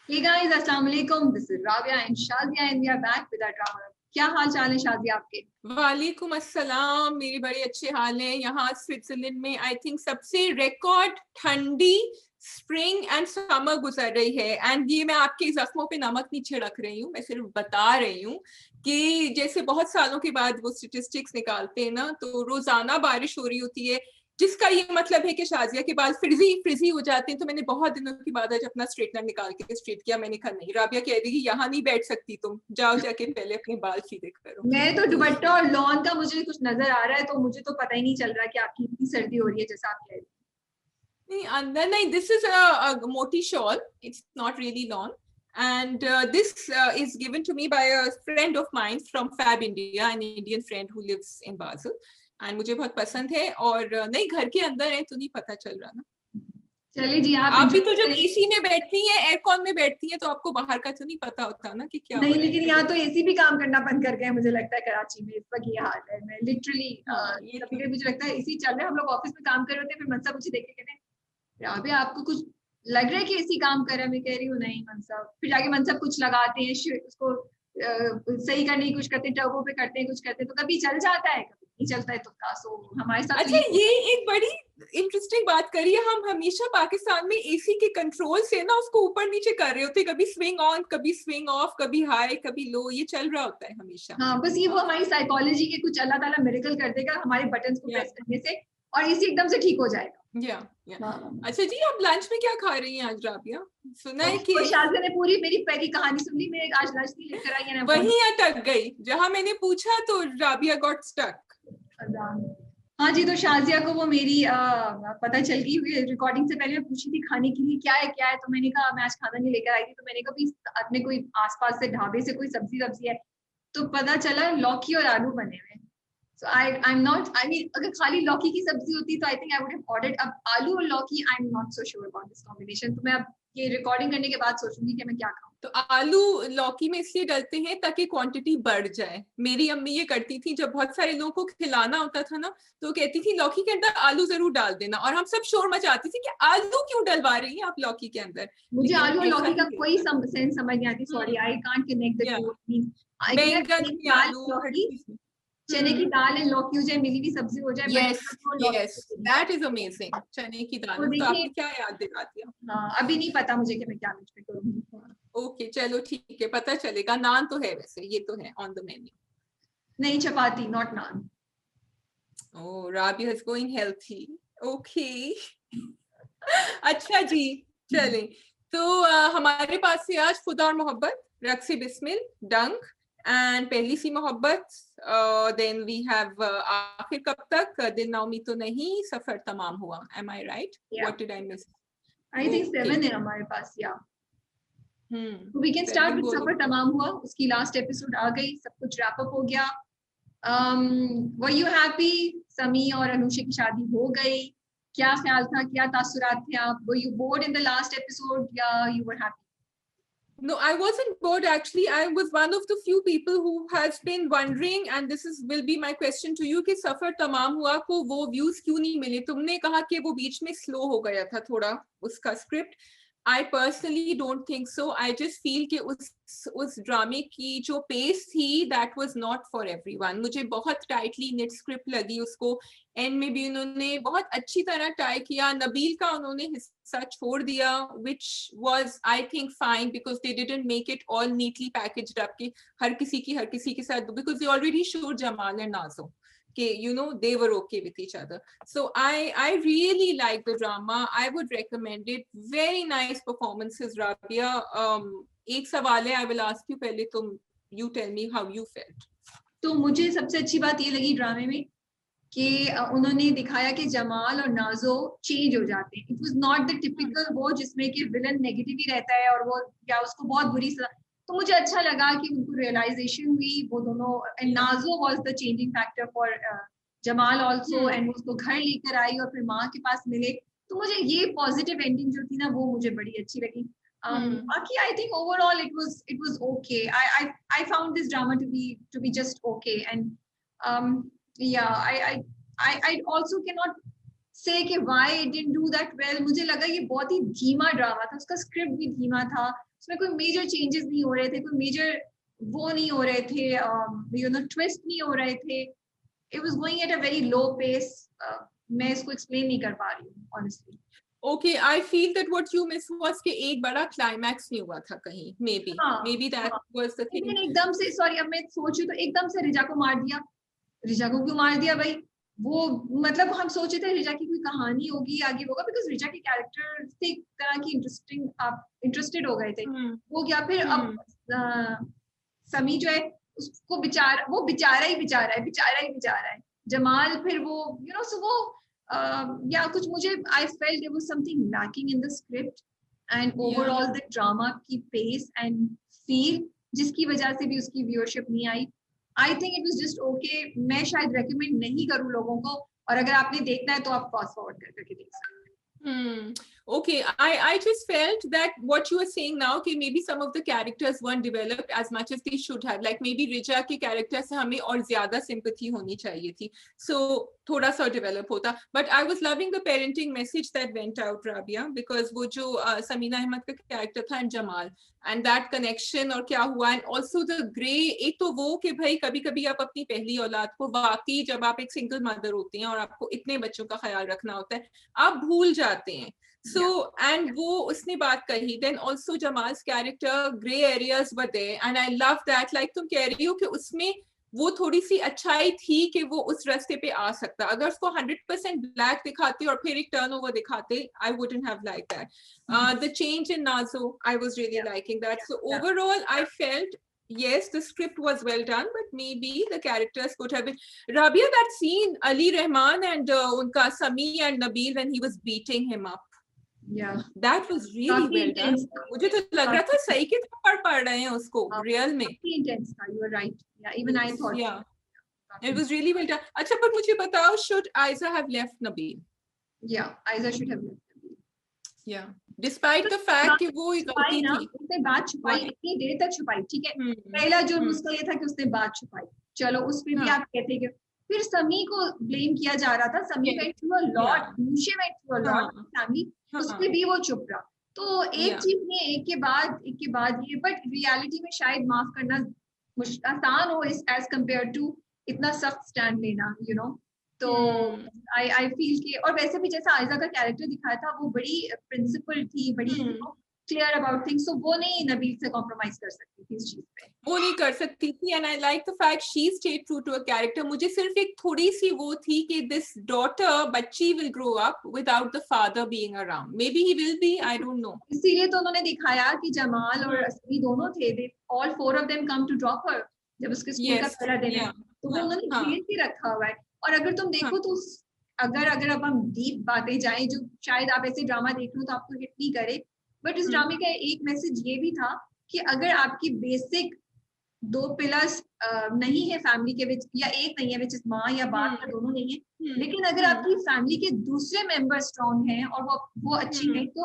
Hey guys, अस्सलाम वालेकुम. This is Rabia and Shazia and we are back with our drama. क्या हाल चाल है शाजिया आपके? वालेकुम अस्सलाम. मेरे बड़े अच्छे हाल हैं. यहाँ स्विट्जरलैंड में आई थिंक सबसे रिकॉर्ड ठंडी स्प्रिंग एंड समर गुजर रही है. एंड ये मैं आपके जख्मों पे नमक नहीं छिड़क रही हूँ, मैं सिर्फ बता रही हूँ कि जैसे बहुत सालों के बाद वो स्टेटिस्टिक्स निकालते हैं ना, तो रोजाना बारिश हो रही होती है, जिसका ये मतलब है कि शाजिया के बाल फ्रिजी हो जाते हैं. तो मैंने बहुत दिनों के बाद आज अपना स्ट्रेटनर निकाल के स्ट्रेट किया. मैंने कहा नहीं, राबिया कह रही यहाँ नहीं बैठ सकती, तुम जाओ जाके पहले अपने बाल सीधे करो. मैं तो दुपट्टा और लॉन का मुझे कुछ नजर आ रहा है, तो मुझे तो पता ही नहीं चल रहा कि आपकी इतनी सर्दी हो रही है जैसा आप कह रही हैं. नहीं, अंदर नहीं. दिस इज अ मोटी shawl, it's not really lawn. And this is given to me by a friend of mine from Fab India, an Indian friend who lives in Basel. And मुझे बहुत पसंद है. और नहीं, घर के अंदर है तो नहीं पता चल रहा ना. चलिए जी, आप भी तो जब एसी में बैठती हैं, एयरकॉन में बैठती हैं, तो आपको बाहर का तो नहीं पता होता ना कि क्या नहीं, लेकिन यहाँ तो एसी भी काम करना बंद कर गए. मुझे लगता है कराची में इस वक्त ये हाल है. मैं लिटरली कभी मुझे लगता है एसी चल रहा है, हम लोग ऑफिस में काम कर रहे होते हैं, फिर मनसा मुझे देख के कहते हैं अभी आपको कुछ लग रहा है कि एसी काम कर रहा है. मैं कह रही हूँ नहीं मनसा. फिर जाके मनसा कुछ लगाते हैं, उसको सही करने की कुछ करते हैं, टर्बो पे करते हैं, कुछ करते हैं, तो कभी चल जाता है, कभी नहीं चलता है. तो सो हमारे साथ. अच्छा, ये एक बड़ी इंटरेस्टिंग बात करी है. हम हमेशा पाकिस्तान में एसी के कंट्रोल से ना उसको ऊपर नीचे कर रहे होते हैं, कभी स्विंग ऑन, कभी स्विंग ऑफ, कभी हाई, कभी लो, ये चल रहा होता है हमेशा. हाँ, बस ये वो हमारी साइकोलॉजी के कुछ अल्लाह ताला मिरेकल कर देगा हमारे बटन्स को प्रेस करने से, और एसी एकदम से ठीक हो जाएगा. अच्छा जी, आप लंच में क्या खा रही हैं आज राबिया? सुना है कि शाजिया ने पूरी मेरी पहली कहानी सुन ली. मैं आज लंच नहीं लेकर आई है ना, वहीं अटक गई जहां मैंने पूछा, तो राबिया गॉट स्टक. हाँ जी, तो शाजिया को वो मेरी पता चल गई. रिकॉर्डिंग से पहले मैं पूछी थी खाने के लिए क्या है, तो मैंने कहा मैं आज खाना नहीं लेकर आई थी. तो मैंने कहा अपने कोई आसपास से ढाबे से कोई सब्जी है, तो पता चला लौकी और आलू बने हुए. So I'm not. I mean, अगर खाली लौकी की सब्जी होती तो I think I would have ordered. अब आलू और लौकी I'm not so sure about this combination. तो मैं अब ये रिकॉर्डिंग करने के बाद सोचूंगी कि मैं क्या खाऊं. तो आलू लौकी में इसलिए डलते हैं ताकि क्वांटिटी बढ़ जाए. मेरी अम्मी ये करती थी, जब बहुत सारे लोगों को खिलाना होता था ना, तो कहती थी लौकी के अंदर आलू जरूर डाल देना. और हम सब शोर मचाती थी कि आलू क्यों डलवा रही हैं आप लौकी के अंदर. मुझे आलू और लौकी का कोई सेंस समझ नहीं आती. Sorry, I can't connect the two. बैंगन की आलू, चने की दाल है, लौकी हो जाए, मिली हुई सब्जी हो जाए. yes, that is amazing. चने की दाल तो आपने क्या याद दिला दिया. हाँ, अभी नहीं पता मुझे कि मैं क्या लंच में करूंगी. ओके, चलो ठीक है, पता चलेगा. नान तो है, वैसे ये तो है ऑन द मेन्यू. नहीं, chapati, not naan. Oh, Rabia is going healthy. Okay. अच्छा जी, चलें. तो हमारे पास से आज खुदा और मोहब्बत, रक्स बिस्मिल, डंक एंड पहली सी मोहब्बत. देन वी हैव आखिर कब तक, दिल नाउमी तो नहीं, सफर तमाम हुआ. Am I right? What did I miss? I think 7 है हमारे पास. या वी कैन स्टार्ट विद सफर तमाम हुआ. उसकी लास्ट एपिसोड आ गई, सब कुछ रैप अप हो गया. Were you happy? समी और अनुषा की शादी हो गई. क्या ख्याल था, क्या तासुरात थे आप? Were you bored in the last episode या you were happy? No, I wasn't bored actually. I was one of the few people who has been wondering, and this will be my question to you, कि सफर तमाम हुआ को वो views क्यों नहीं मिले. तुमने कहा कि वो बीच में स्लो हो गया था थोड़ा उसका script. I personally don't think so. I just feel कि उस ड्रामे की जो पेस थी, that was not for everyone. मुझे बहुत टाइटली निट स्क्रिप्ट लगी उसको. एंड में भी उन्होंने बहुत अच्छी तरह टाई किया. नबील का उन्होंने हिस्सा छोड़ दिया, which was I think fine because they didn't make it all neatly packaged up कि हर किसी के साथ, because they already showed Jamal and Nazo. You know, they were okay with each other. So I really like the drama. I would recommend it. Very nice performances, Rabia. एक सवाल है, I will ask you पहले, तुम you tell me how you felt. तो मुझे सबसे अच्छी बात ये लगी ड्रामे में कि उन्होंने दिखाया कि जमाल और नाजो चेंज हो जाते हैं. It was not the typical वो जिसमें कि विलन नेगेटिव ही रहता है और वो क्या उसको बहुत बुरी सजा. तो मुझे अच्छा लगा कि उनको रियलाइजेशन हुई वो दोनों. And Nazo was the changing factor for Jamal also. And उसको घर लेकर आई और फिर माँ के पास मिले. तो मुझे ये पॉजिटिव एंडिंग जो थी ना, वो मुझे बड़ी अच्छी लगी. बाकी I think overall it was okay. I found this drama to be just okay. And yeah, I also cannot say कि why it didn't do that well. मुझे लगा ये बहुत ही धीमा ड्रामा था, उसका स्क्रिप्ट भी धीमा था. उसमें कोई मेजर चेंजेस नहीं हो रहे थे, कोई मेजर वो नहीं हो रहे थे, ट्विस्ट नहीं हो रहे थे. It was going at a very low pace. मैं इसको explain नहीं कर पा रही हूँ honestly. Okay, I feel that what you miss was कि एक बड़ा climax नहीं हुआ था कहीं, maybe that was the thing. एकदम से, sorry, अब मैं सोचूं तो एकदम से रिजा को मार दिया. रिजा को क्यों मार दिया भाई? वो मतलब हम सोचे थे रिजा की कोई कहानी होगी, आगे होगा, बिकॉज रिजा के कैरेक्टर से एक तरह की इंटरेस्टिंग, आप इंटरेस्टेड हो गए थे. वो क्या फिर अब समी जो है उसको वो बेचारा है. जमाल फिर वो सो वो या कुछ मुझे I felt there was something lacking in the script and overall the drama की पेस एंड फील, जिसकी वजह से भी उसकी व्यूअरशिप नहीं आई. I think it was just okay. मैं शायद रेकमेंड नहीं करूं लोगों को, और अगर आपने देखना है तो आप फास्ट फॉरवर्ड करके देख सकते हैं. Okay, I just felt that what you are saying now, कि maybe some of the characters weren't developed as much as they should have. Like maybe Rija के character से हमें और ज़्यादा sympathy होनी चाहिए थी. So थोड़ा सा develop होता. But I was loving the parenting message that went out, Rabia, because वो जो समीना अहमद का character था and Jamal and that connection और क्या हुआ, and also the grey. एक तो वो कि भाई कभी-कभी आप अपनी पहली औलाद को वाकई जब आप एक single mother होती हैं और आपको इतने बच्चों का ख्याल रखना होता है, आप भूल जाते हैं. So and वो उसने बात कही. Then also Jamal's character, grey areas were there, and I love that. Like तुम कह रही हो कि उसमें वो थोड़ी सी अच्छाई थी कि वो उस रास्ते पे आ सकता. अगर उसको 100% black दिखाते और फिर एक turnover दिखाते, I wouldn't have liked that. The change in Nazo, I was really liking that. So overall, I felt yes, the script was well done, but maybe the characters could have been. Rabia, that scene, Ali Rahman and unka Sami and Nabil when he was beating him up. Yeah, that was really well done. मुझे तो लग रहा था सही के थप्पड़ पड़ रहे हैं उसको real में. Intense था, you were right. Yeah, even I thought. Yeah, it was really well done. अच्छा, पर मुझे बताओ, should Aiza have left Nabil? Yeah, Aiza should have left Nabil. Yeah, despite the fact कि वो एक गलती थी. उसने बात छुपाई, इतनी देर तक छुपाई, ठीक है. पहला जुर्म उसका ये था कि उसने बात छुपाई. चलो उस पे भी आप कहते कि फिर समी को ब्लेम किया जा रहा था. समी went through a lot, Nushe went through a lot, family, उस पे भी वो चुप रहा. तो एक चीज में एक के बाद ये, बट रियलिटी में शायद माफ करना आसान हो एज कम्पेयर टू इतना सख्त स्टैंड लेना, तो आई फील कि, और वैसे भी जैसा आयजा का कैरेक्टर दिखाया था, वो बड़ी प्रिंसिपल थी, बड़ी क्लियर अबाउट थिंग्स, सो वो नहीं नबील से कॉम्प्रोमाइज कर सकती थी इस चीज पे. वो नहीं कर सकती थी. And I like the fact she stayed true to a character. मुझे सिर्फ एक थोड़ी सी वो थी कि दिस डॉटर, बच्ची will grow up without the father being around. Maybe he will be, I don't know. इसीलिए तो उन्होंने दिखाया कि जमाल और असमी दोनों थे, they all four of them come to drop her जब उसके स्कूल का पहला दिन है. तो वो उन्होंने खेल के रखा हुआ है. और अगर तुम देखो तो अगर अब हम डीप बातें जाएं, जो शायद आप ऐसे ड्रामा देख लो तो आपको हिट नहीं करे, बट इस ड्रामे का एक मैसेज ये भी था कि अगर आपकी बेसिक 2 पिलर्स नहीं है फैमिली के विच, या एक नहीं है विच इज माँ या बाप, या दोनों नहीं है, लेकिन अगर आपकी फैमिली के दूसरे मेंबर स्ट्रॉन्ग हैं और वो अच्छी हैं, तो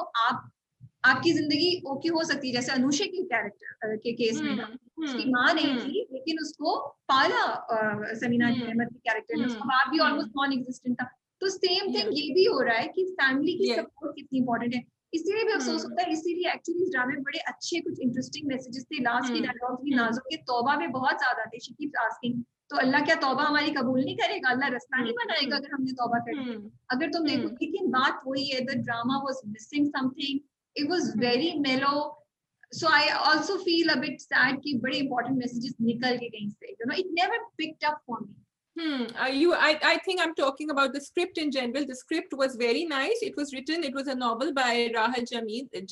आपकी जिंदगी ओके हो सकती है. जैसे अनुषे के कैरेक्टर के केस में था, उसकी माँ नहीं थी लेकिन उसको पाला समीना अहमद के कैरेक्टर ने. उसका बाप भी ऑलमोस्ट नॉन एग्जिस्टेंट था. तो सेम थिंग ये भी हो रहा है कि फैमिली की सपोर्ट कितनी इंपॉर्टेंट है. इसीलिए भी अफसोस होता है, इसीलिए एक्चुअली इस ड्रामे में बड़े अच्छे कुछ इंटरेस्टिंग मैसेजेस थे. लास्ट की डायलॉग भी नाज़ो के तौबा में बहुत ज्यादा थे. शी कीप्स आस्किंग, तो अल्लाह क्या तौबा हमारी कबूल नहीं करेगा? अल्लाह रास्ता नहीं बनाएगा अगर हमने तौबा कर दी? अगर तुम देखो, लेकिन बात वही है, the drama was missing something. It was very mellow. So I also feel a bit sad कि बड़े इंपॉर्टेंट मैसेजेस निकल के कहीं से, it never picked up for me. I think I'm talking about the script in general. The script was very nice. It was written, it was a novel by Rahul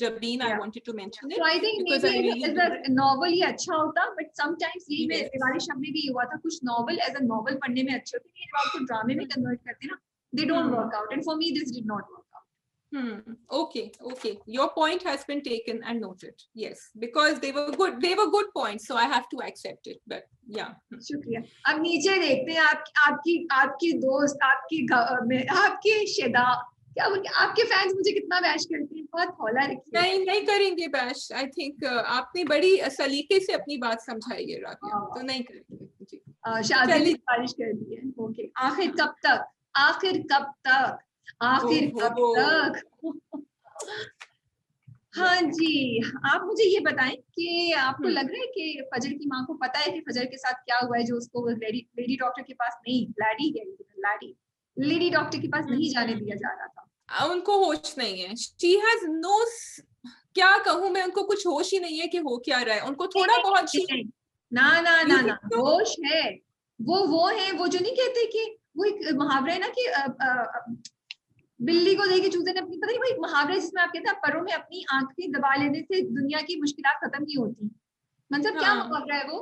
Jabeen. I wanted to mention it. So I think maybe as a novel ये अच्छा होता, but sometimes ये में दिवाली शब में भी हुआ था, कुछ novel as a novel पढ़ने में अच्छे होते हैं, जब आपको ड्रामे में कन्वर्ट करते हैं ना, they don't work out, and for me this did not work out. Okay, your point has been taken and noted. Yes, because they were good points, so I have to accept it. But yeah, शुक्रिया. अब नीचे देखते हैं आपकी दोस्त, आपकी शेदा, क्या बोलते हैं, आपके फैंस मुझे कितना बैश करते हैं. बहुत हौला रखिए. नहीं करेंगे बैश. I think आपने बड़ी सलीके से अपनी बात समझाई है राबिया, तो नहीं करेंगे. शादी की बारिश कर दी है. ओके, आखिर कब तक हाँ जी, आप मुझे ये बताएं कि आपको हम्म, लग रहा है कि फजर की माँ को पता है कि फजर के साथ क्या हुआ है, जो उसको लेडी डॉक्टर के पास नहीं, लाडी लेडी डॉक्टर के पास नहीं जाने दिया जा रहा था। उनको होश नहीं है, शी हैज नो, क्या कहूँ मैं, उनको कुछ होश ही नहीं है कि हो क्या रहा है, उनको नहीं थोड़ा नहीं बहुत नहीं शी, नहीं, ना ना यू ना ना, थिंक तो। होश है। वो है, वो जो नहीं कहते कि वो एक मुहावरा है ना कि बिल्ली को देखे चूजे ने अपनी, पता नहीं वो एक मुहावरा है जिसमें आप कहते हैं परों में अपनी आंखें दबा लेने से दुनिया की मुश्किलात खत्म नहीं होती। मतलब क्या हाँ, मुहावरा है वो?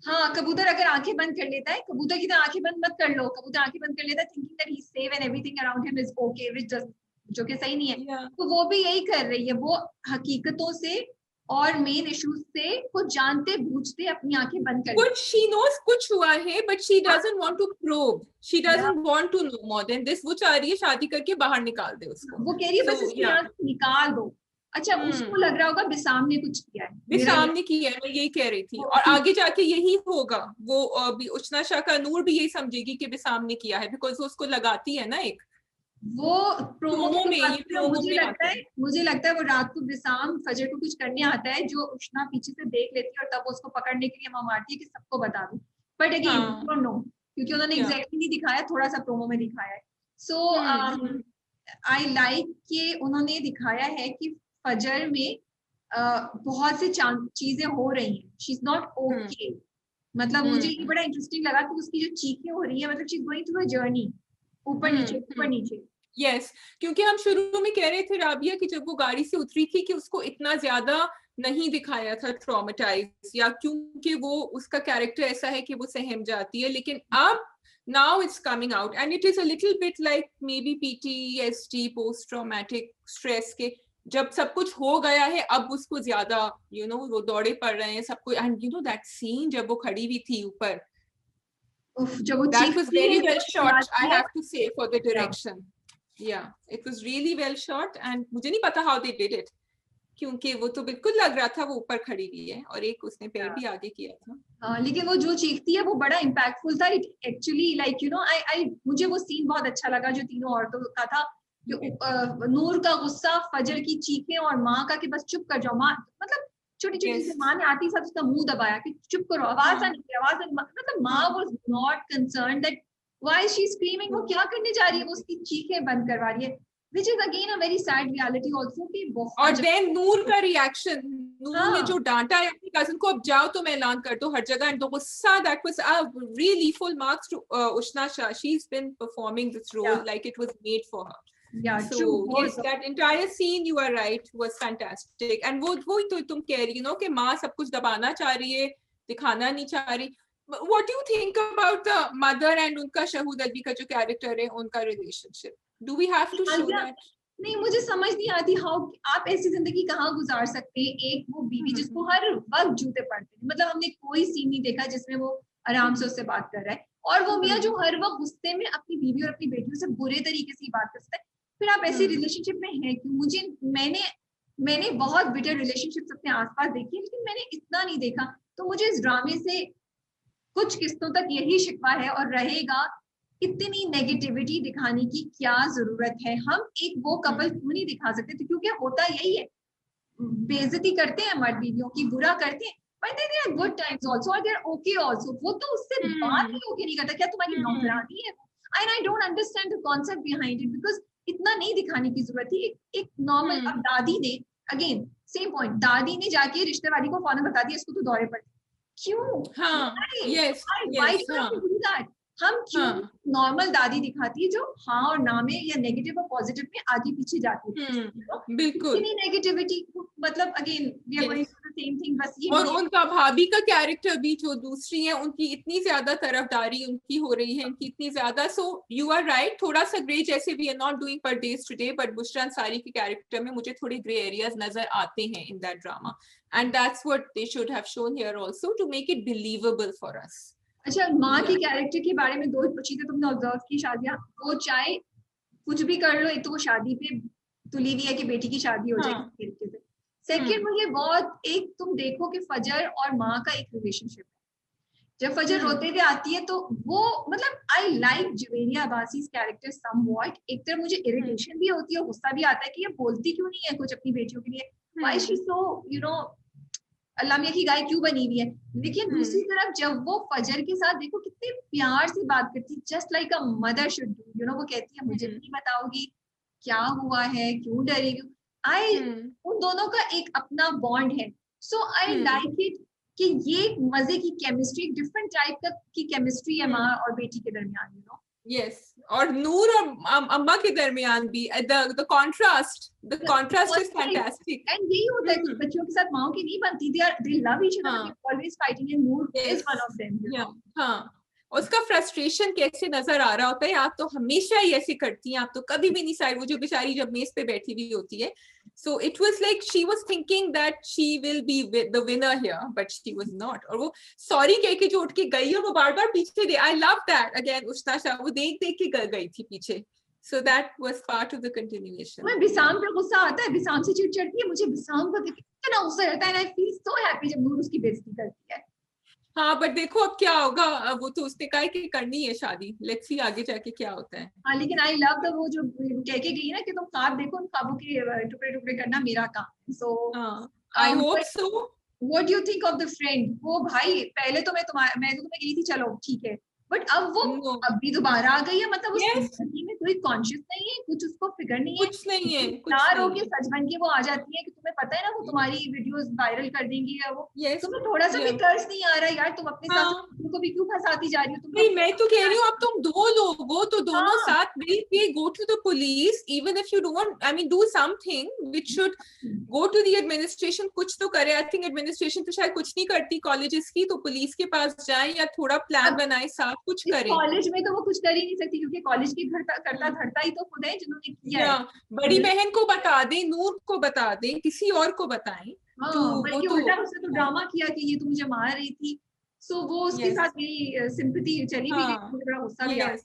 हाँ, कबूतर अगर आंखें बंद कर लेता है, कबूतर की तरह आंखें बंद मत कर लो, कबूतर आंखें बंद कर लेता है thinking that he is safe and everything around him is okay, which just, जो कि सही नहीं है। या तो वो भी यही कर रही है, वो हकीकतों से और मेन इश्यूज से कुछ जानते बूझते अपनी आंखें बंद कर कुछ शी नोस कुछ हुआ है, बट शी हाँ, doesn't want to probe, she या doesn't want to know more than this, वो चाह रही है शादी करके बाहर निकाल दे उसको। वो कह रही है बस सो इसको या, यहाँ से निकाल दो। अच्छा, उसको लग रहा होगा बिसाम ने कुछ किया है, भी मेरा ये सामने की है, मैं यही कह रही थी, वो और आगे जाके यही होगा। वो अभी उचना शाह का नूर भी यही समझेगी कि बिसाम ने किया है, बिकॉज वो उसको लगाती है ना एक वो प्रोमो की प्रोमो तो में, बात ये है, प्रोमो में आता है। मुझे लगता है वो रात को बिसाम फजर को कुछ करने आता है जो उष्णा पीछे से देख लेती है और तब उसको पकड़ने के लिए वहां मारती है कि सबको बता दो। बट अगेन हाँ, डोंट नो, क्योंकि उन्होंने या, एग्जैक्टली नहीं दिखाया, थोड़ा सा प्रोमो में दिखाया है। सो हम्म, आई लाइक कि उन्होंने दिखाया है कि फजर में बहुत सी चीजें हो रही हैं, she is not hmm, okay. मतलब मुझे ये हम्म, बड़ा इंटरेस्टिंग लगा कि उसकी जो चीखें हो रही है, मतलब she is going through a journey, ऊपर हम्म, नीचे। यस, क्योंकि हम शुरू में कह रहे थे राबिया कि जब वो गाड़ी से उतरी थी कि उसको इतना ज्यादा नहीं दिखाया था ट्रॉमेटाइज, या क्योंकि वो उसका कैरेक्टर ऐसा है कि वो सहम जाती है, लेकिन अब now it's coming out and it is a little bit like may be PTSD, post traumatic stress के, जब सब कुछ हो गया है अब उसको ज्यादा वो दौड़े पड़ रहे हैं सबको, एंड दैट सीन जब वो खड़ी हुई थी ऊपर, उफ, जब वो that was चीखती है very well तो shot, I चिल्लाती है। have to say, for the या direction. Yeah, it was really well shot and मुझे नहीं पता how they did it, क्योंकि वो तो बिल्कुल लग रहा था वो ऊपर खड़ी हुई है, और एक उसने पैर भी आगे किया था। हाँ, लेकिन वो जो चीखती है वो बड़ा इम्पैक्टफुल था। इट एक्चुअली लाइक आई आई मुझे वो सीन बहुत अच्छा लगा जो तीनों औरतों का था कि नूर का गुस्सा, फजर की चीखें और माँ का कि बस चुप कर जाओ माँ, मतलब छोटी छोटी Yes. चीजें। माँ ने आती साथ उसका मुंह दबाया कि चुप करो, आवाज हाँ, आनी चाहिए, आवाज आनी, मतलब माँ हाँ, was not concern that why she screaming, वो क्या करने जा रही है, वो उसकी चीखें बंद करवा रही है, which is again a very sad reality also कि और बहुत देन नूर का रिएक्शन, नूर ने हाँ जो डांटा है अपनी कजिन को, अब जाओ तो मैं ऐलान कर दो हर जगह, एंड द गुस्सा, that was really full marks to Ushna Shah. She's been performing this या role like it was made for her. या So ट्रू yes, बहुत। that entire scene, you are right, was fantastic. And वो तो तुम कह रही कि माँ सब कुछ दबाना चाह रही है, दिखाना नहीं चाह रही. What do you think about the mother and उनका शहूद अदबी का जो कैरेक्टर है, उनका relationship? Do we have to show Alia, that? नहीं मुझे समझ नहीं आती हाउ आप ऐसी जिंदगी कहाँ गुजार सकते हैं। एक वो बीवी जिसको हर वक्त जूते पड़ते हैं, मतलब हमने कोई सीन नहीं देखा जिसमें वो आराम से उससे बात कर रहा है, और वो मियाँ जो हर वक्त गुस्से में अपनी बीवी और अपनी बेटियों से बुरे तरीके से बात करता है। फिर आप ऐसी रिलेशनशिप में हैं क्यों? मुझे मैंने मैंने बहुत बिटर रिलेशनशिप अपने आसपास देखी है, लेकिन मैंने इतना नहीं देखा। तो मुझे इस ड्रामे से कुछ किस्तों तक यही शिकवा है और रहेगा, इतनी नेगेटिविटी दिखाने की क्या जरूरत है? हम एक वो कपल क्यों नहीं दिखा सकते? तो क्योंकि होता यही है, बेइज्जती करते हैं मर्द बीवियों की, बुरा करते हैं, but then there are good times also और they are okay also। वो तो उससे बात ही ओके नहीं करता, क्या तुम्हारी नौकरानी है? and I don't understand the concept behind it because इतना नहीं दिखाने की जरूरत थी। एक नॉर्मल, अब दादी ने अगेन सेम पॉइंट, दादी ने जाके रिश्ते वाली को फौरन बता दिया इसको तो दौरे पड़ते, क्यों? हाँ, Why? yes, Why yes, do you have to हाँ, do that? हम क्यों हाँ, नॉर्मल दादी दिखाती है जो हाँ और ना में या नेगेटिव और पॉजिटिव में आगे पीछे जाती है? बिल्कुल, इतनी नेगेटिविटी, मतलब again we are going yes. To the same thing, बस ये और उनका भाभी का कैरेक्टर भी, जो दूसरी है, उनकी इतनी ज्यादा तरफदारी उनकी हो रही है, इनकी इतनी ज्यादा, सो यू आर राइट, थोड़ा सा ग्रे, जैसे वी आर नॉट डूइंग पर days today, but Bushra Ansari के कैरेक्टर में मुझे थोड़े ग्रे एरियाज नजर आते हैं in that drama, and that's what they should have shown here also to make it believable for us. अच्छा, माँ की कैरेक्टर के बारे में दो चीजें तुमने ऑब्जर्व की शादियां, वो चाहे कुछ भी कर लो, एक तो वो शादी पे तुली हुई है कि बेटी की शादी हो जाए हाँ, किसी तरीके से। सेकंड, मुझे बहुत, एक तुम देखो कि फजर और माँ का एक रिलेशनशिप है जब फजर रोते हुए आती है तो वो मतलब I like Juveria Abbasi's character somewhat. एक तरफ मुझे इरिटेशन भी होती है, गुस्सा भी आता है कि ये बोलती क्यों नहीं है कुछ अपनी बेटियों के लिए, why she so you know Allah मियां की गाय क्यों बनी हुई है। लेकिन दूसरी तरफ जब वो फजर के साथ देखो कितने प्यार से बात करती है, just like a mother should do, you know. वो कहती है मुझे नहीं बताओगी क्या हुआ है, क्यों डरेगी। आई उन दोनों का एक अपना बॉन्ड है। सो आई लाइक इट कि ये मजे की केमिस्ट्री, डिफरेंट टाइप की केमिस्ट्री है माँ और बेटी के दरमियान, यू नो। Yes, और नूर और अम्मा के दरमियान भी the contrast is fantastic. And यही होता है कुछ बच्चों के साथ माओ की नहीं बनती, they love each other, they're always fighting, and Noor is one of them, you know? हाँ, उसका फ्रस्ट्रेशन कैसे नजर आ रहा होता है, आप तो हमेशा ही ऐसे करती हैं, आप तो कभी भी नहीं साइड, वो जो बेचारी जब मेज पे बैठी हुई होती है, so it was like she was thinking that she will be the winner here, but she was not. और वो सॉरी कह के जो उठ के गई और वो बार बार पीछे दे, I love that again, उष्णा शाह वो देख देख के गई थी पीछे, so that was part of the continuation. मैं बिसाम पे गुस्सा आता है, बिसाम से चिढ़ चढ़ती है, मुझे बिसाम को देख के इतना गुस्सा आता है, and I feel so happy जब नूर उसकी बेइज्जती करती है। हाँ, बट देखो अब क्या होगा, वो तो उसने कहा कि करनी है शादी, लेट्स सी आगे जाके क्या होता है। हाँ, लेकिन आई लव द वो जो कह के गई ना कि तुम ख्वाब देखो, उन ख्वाबों के टुकड़े टुकड़े करना मेरा काम। So I hope so. What do you think of the friend? वो भाई पहले तो मैं तो तुम्हें कही थी चलो ठीक है, बट अब वो अभी दोबारा आ गई है, मतलब उस जिंदगी में कोई कॉन्शियस नहीं है, कुछ उसको फिक्र नहीं है, कुछ नहीं है, नार होके सच बन के वो आ जाती है कि तुम्हें पता है ना वो तुम्हारी वीडियोस वायरल कर देंगी, या वो तुम्हें थोड़ा सा भी तरस नहीं आ रहा यार, तुम अपने साथ उनको भी क्यों फंसाती जा रही हो? तुम नहीं, मैं तो कह रही हूँ अब तुम दो लोग हो तो दोनों साथ मिल के go to the police, even if you don't, I mean do something which should go to the administration, कुछ तो करे। आई थिंक एडमिनिस्ट्रेशन तो शायद कुछ नहीं करती कॉलेजेस की, तो पुलिस के पास जाए या थोड़ा प्लान बनाए, साथ कुछ करें। कॉलेज में तो वो कुछ कर ही नहीं सकती क्योंकि कॉलेज की करता धरता ही तो खुद है जिन्होंने किया है। बड़ी बहन को बता दें, नूर को बता दें, किसी और को बताएं। बल्कि उल्टा उसने तो ड्रामा किया कि ये तो मुझे मार रही थी, सो वो उसके साथ मेरी सिंपैथी चली भी गई, मुझे बड़ा गुस्सा भी आया।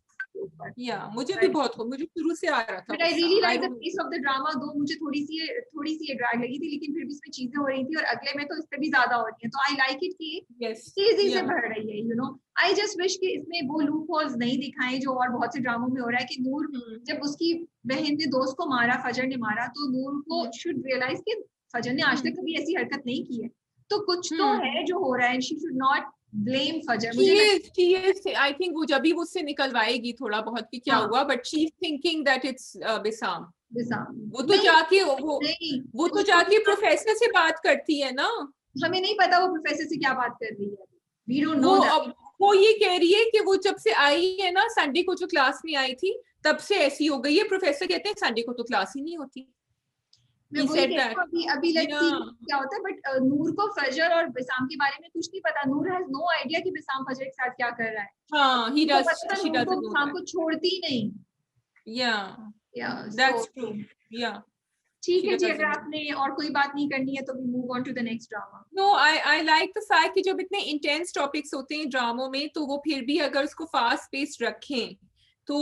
मुझे भी बहुत, मुझे शुरू से आ रहा था। But I really like the pace of the drama, though मुझे थोड़ी सी ड्रैग लगी थी, लेकिन फिर भी इसमें चीजें हो रही थी और अगले में तो इससे भी ज्यादा हो रही है, तो आई लाइक इट कि तेजी से बढ़ रही है, you know. I just wish कि इसमें वो लूप होल्स नहीं दिखाएं जो और बहुत से ड्रामों में हो रहा है कि नूर जब उसकी बहन ने दोस्त को मारा, फजर ने मारा, तो नूर को शुड रियलाइज कि फजर ने आज तक कभी ऐसी हरकत नहीं की है, तो कुछ तो है जो हो रहा है, शी शुड नॉट ब्लेम फजर। I think वो जब भी वो उससे निकलवाएगी थोड़ा बहुत कि क्या हुआ, but she is thinking that it's बिसाम। वो तो जाके वो तो जाके प्रोफेसर से बात करती है ना, हमें नहीं पता वो प्रोफेसर से क्या बात कर रही है, we don't know that. वो ये कह रही है कि वो जब से आई है ना, संडे को जो क्लास में आई थी तब से ऐसी हो गई है। प्रोफेसर कहते हैं संडे को तो क्लास ही नहीं होती। अभी लेट्स सी क्या होता है, बट नूर को फजर और बिसाम के बारे में कुछ नहीं पता। नूर हैज नो आइडिया कि बिसाम फजर के साथ क्या कर रहा है। हाँ, he does, she doesn't know बिसाम को छोड़ती ही नहीं। That's true. ठीक है जी, अगर आपने और कोई बात नहीं करनी है तो we move on to the next drama. No, I like the fact कि जब इतने intense topics होते हैं ड्रामों में, तो वो फिर भी अगर उसको fast paced रखें तो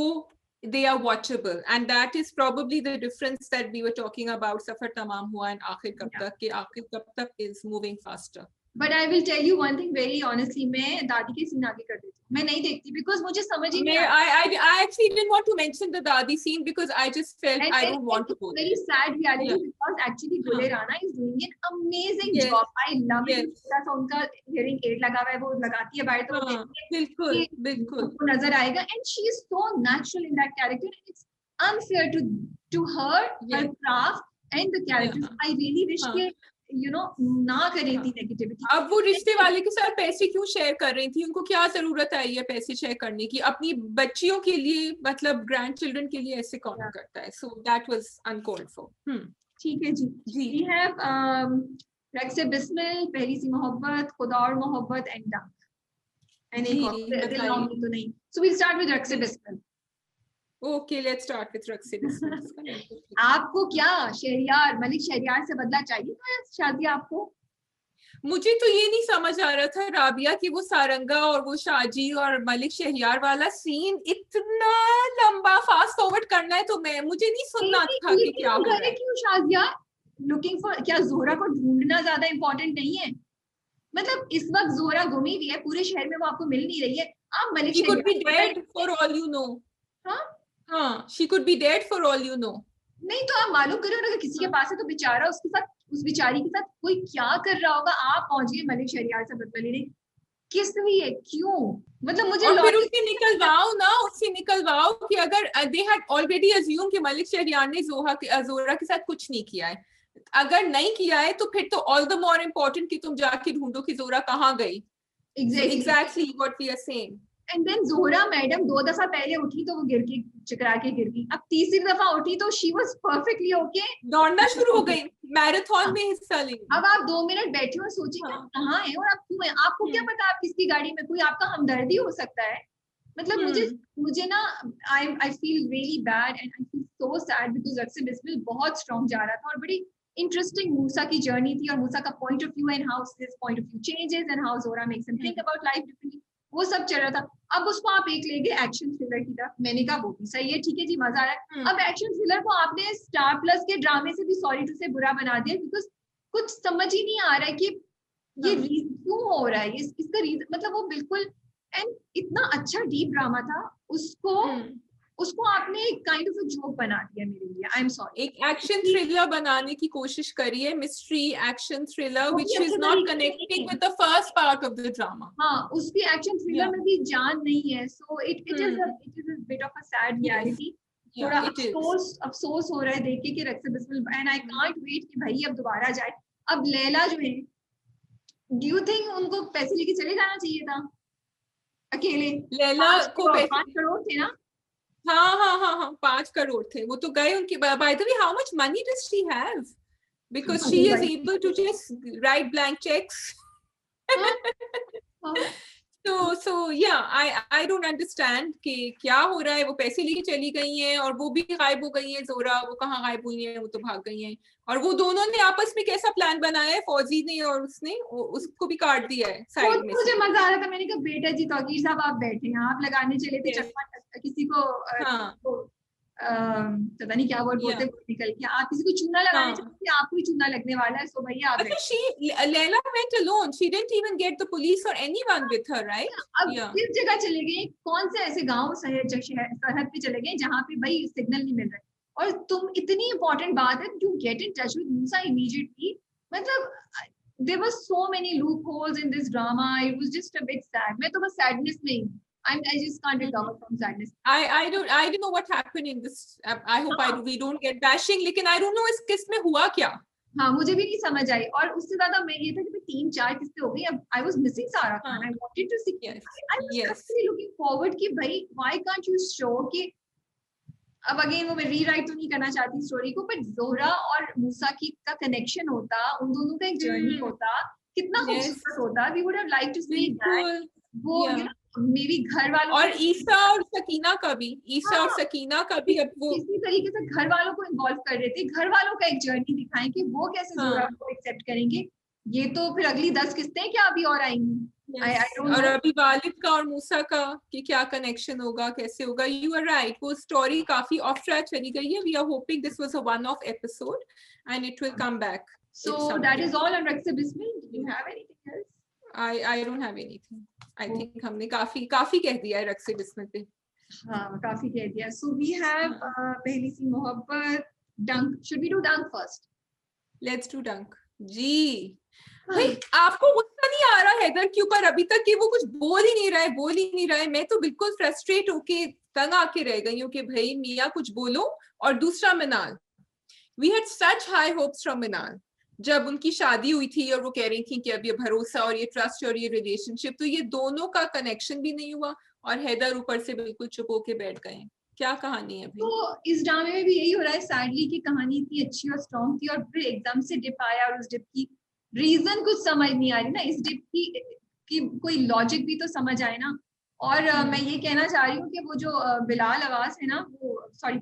they are watchable, and that is probably the difference that we were talking about Safar Tamam Hua and Aakhir Kab Tak, कि Aakhir Kab Tak is moving faster. But I will tell you one thing very honestly, मैं दादी के scene आगे कर देती हूँ, मैं नहीं देखती because मुझे समझ ही नहीं I actually didn't want to mention the Dadi scene because I just felt I don't want to go. Very sad reality because actually Gule Rana is doing an amazing job. I love it. थोड़ा सा उनका hearing aid लगा हुआ है, वो लगाती है बाहर तो बिल्कुल नजर आएगा, and she is so natural in that character. It's unfair to her craft and the characters. I really wish कि you know ना करें थी नेगेटिविटी। अब वो रिश्ते वाले के साथ पैसे क्यों शेयर कर रही थी? उनको क्या जरूरत आई है पैसे शेयर करने की? अपनी बच्चियों के लिए, मतलब ग्रैंड चिल्ड्रन के लिए ऐसे कौन करता है? So that was uncalled for. ठीक है जी। वी हैव रक्से बिस्मिल, पहली सी मोहब्बत, खुदा और मोहब्बत, एंड डंक, एंड एक और तो नहीं। So we start with Raqse Bismil. Okay, let's start with Raqse Bismil. आपको क्या शहरियार, मलिक शहरियार से बदला चाहिए था शादी आपको? मुझे तो ये नहीं समझ आ रहा था राबिया कि वो सारंगा और वो शाजी और मलिक शहरियार वाला सीन इतना लंबा फास्ट फॉरवर्ड करना है, तो मुझे नहीं सुनना था कि क्या हो रहा है। क्यों शाजिया लुकिंग फॉर, क्या जोहरा को ढूंढना ज्यादा इम्पोर्टेंट नहीं है? मतलब इस वक्त जोहरा गुमी हुई है पूरे शहर में, वो आपको मिल नहीं रही है। आप Malik She could be Shahryar dead for all you know. हाँ हाँ, she could be dead for all you know. नहीं तो आप मालूम करो ना, अगर किसी के पास है तो बेचारा उसके साथ, उस बेचारी के साथ कोई क्या कर रहा होगा। आप पहुंच गए मलिक शहरियार से बदला लेने, किस लिए, क्यों? मतलब मुझे और फिर लॉजिक उससे निकलवाओ ना, उससे निकलवाओ कि अगर दे हैड ऑलरेडी अज्यूम कि मलिक शहरियार ने जोहरा के साथ कुछ नहीं किया है, अगर नहीं किया है तो फिर तो ऑल द मोर इम्पोर्टेंट कि तुम जाके ढूंढो कि जोहरा कहाँ गई। Exactly what we are saying. And then Zohra madam 2 दफा पहले उठी तो वो गिर के चकरा के गिर गई, अब तीसरी दफा उठी तो शी वाज परफेक्टली ओके, दौड़ना शुरू हो गई, मैराथन में हिस्सा ली। अब आप 2 मिनट बैठे और सोचिए हाँ। आप कहाँ है और आप क्यों है, आपको क्या पता आप किसकी गाड़ी में, कोई आपका हमदर्दी हो सकता है। मतलब मुझे ना I feel really bad and I feel so sad because Raqse Bismil बहुत स्ट्रॉन्ग जा रहा था और बड़ी इंटरेस्टिंग मूसा की जर्नी थी और मूसा का point of view and how this point of view changes and how Zohra makes him think about life differently, वो सब चल रहा था। अब उसको आप एक ले गए एक्शन थ्रिलर की तरफ, मैंने कहा वो भी सही है, ठीक है जी, मजा आ रहा है। अब एक्शन थ्रिलर को आपने स्टार प्लस के ड्रामे से भी सॉरी टू से बुरा बना दिया, बिकॉज कुछ समझ ही नहीं आ रहा है कि ये क्यों हो रहा है, इसका रीजन मतलब वो बिल्कुल, एंड इतना अच्छा डीप ड्रामा था, उसको आपने काइंड ऑफ अ जोक बना दिया मेरे लिए। I am sorry. एक एक्शन थ्रिलर बनाने की कोशिश करी है, mystery action thriller which is not connecting with the first part of the drama. हाँ, उसकी एक्शन थ्रिलर में भी जान नहीं है, so it is a bit of a sad reality. थोड़ा अफसोस हो रहा है देख के कि Raqse Bismil, and I can't wait कि भाई अब दोबारा जाए। अब लैला जो है, डू यू थिंक उनको पैसे लेके चले जाना चाहिए था अकेले? लैला को 5 करोड़ थे ना? हाँ 5 करोड़ थे, वो तो गए उनके। By the way how much money does she have, because she is able to just write blank checks. so yeah, I don't understand कि क्या हो रहा है। वो पैसे लेके चली गई हैं और वो भी गायब हो गई हैं। जोहरा वो कहाँ गायब हुई हैं, वो तो भाग गई हैं। और वो दोनों ने आपस में कैसा प्लान बनाया है, फौजी ने और उसने, उसको भी काट दिया है साइड में। मुझे मजा आ रहा था, मैंने कहा बेटा जी तौकीर साहब आप बैठे हैं, आप लगाने चले थे चश्मा किसी को पता नहीं क्या वर्ड बोलते निकल गया, आप किसी को चूना लगाने चले थे, आपको ही चूना लगने वाला है, सो भैया आप Leila went alone, she didn't even get the police or anyone with her, right? अब किस जगह चले गए, कौन से ऐसे गांव सरहद पे चले गए जहाँ पे भाई सिग्नल नहीं मिल रहा है, और तुम इतनी इंपॉर्टेंट बात है to get in touch with Musa immediately. मतलब there were so many loopholes in this drama, it was just a bit sad। मैं तो बस sadness में ही, I just can't recover from sadness। I don't know what happened in this। I hope we don't get bashing, लेकिन I don't know इस किस्त में हुआ क्या। हाँ, मुझे भी नहीं समझ आई, और उससे ज्यादा मैं ये था कि 3-4 किस्तें हो गई। अब I was missing सारा Khan, I wanted to see, I was actually looking forward कि भाई why can't you show कि, अब अगेन वो मैं रीराइट तो नहीं करना चाहती स्टोरी को, बट जोहरा और मूसा की का कनेक्शन होता, उन दोनों का एक जर्नी होता, कितना खूबसूरत होता। We would have like to see that. वो यू नो मेरी घर वालों और ईसा और सकीना का भी, ईसा और सकीना का भी अब वो किसी तरीके से घर वालों को इन्वॉल्व कर रहे थे, घर वालों का एक जर्नी दिखाएं कि वो कैसे जोहरा को एक्सेप्ट करेंगे। ये तो फिर अगली 10 किस्तें क्या अभी और आएंगी। और अभी वालिद का और मूसा का कि क्या कनेक्शन होगा, कैसे होगा। यू आर राइट, वो स्टोरी काफी ऑफ ट्रैक चली गई है। We are hoping this was a one off episode and it will come back. So that is all on Raqse Bismil. Do you have anything else? I don't have anything. I think हमने काफी कह दिया है रक्से बिस्मिल पे। हाँ, काफी कह दिया। So we have पहली सी मोहब्बत, डंक। Should we do dunk first? Let's do dunk। जी भाई, आपको गुस्सा नहीं आ रहा हैदर के ऊपर अभी तक कि वो कुछ बोल ही नहीं रहा है? मैं तो बिल्कुल फ्रस्ट्रेट होके तंग आके रह गई हूँ कि भाई मियाँ कुछ बोलो। और दूसरा Minal, we had such high hopes from Minal जब उनकी शादी हुई थी और वो कह रही थी कि अब ये भरोसा और ये ट्रस्ट और ये रिलेशनशिप, तो ये दोनों का कनेक्शन भी नहीं हुआ और हैदर ऊपर से बिल्कुल चुप होके बैठ गए। क्या कहानी है भाई? तो इस ड्रामे में भी यही हो रहा है सैडली की कहानी इतनी अच्छी और स्ट्रॉन्ग थी और फिर एकदम से डिप आया और उस डिप की रीजन कुछ समझ नहीं आ रही ना, इस डिप की कोई लॉजिक भी तो समझ आए ना। और मैं ये कहना चाह रही हूँ कि वो जो बिलाल अवास है ना, वो सॉरी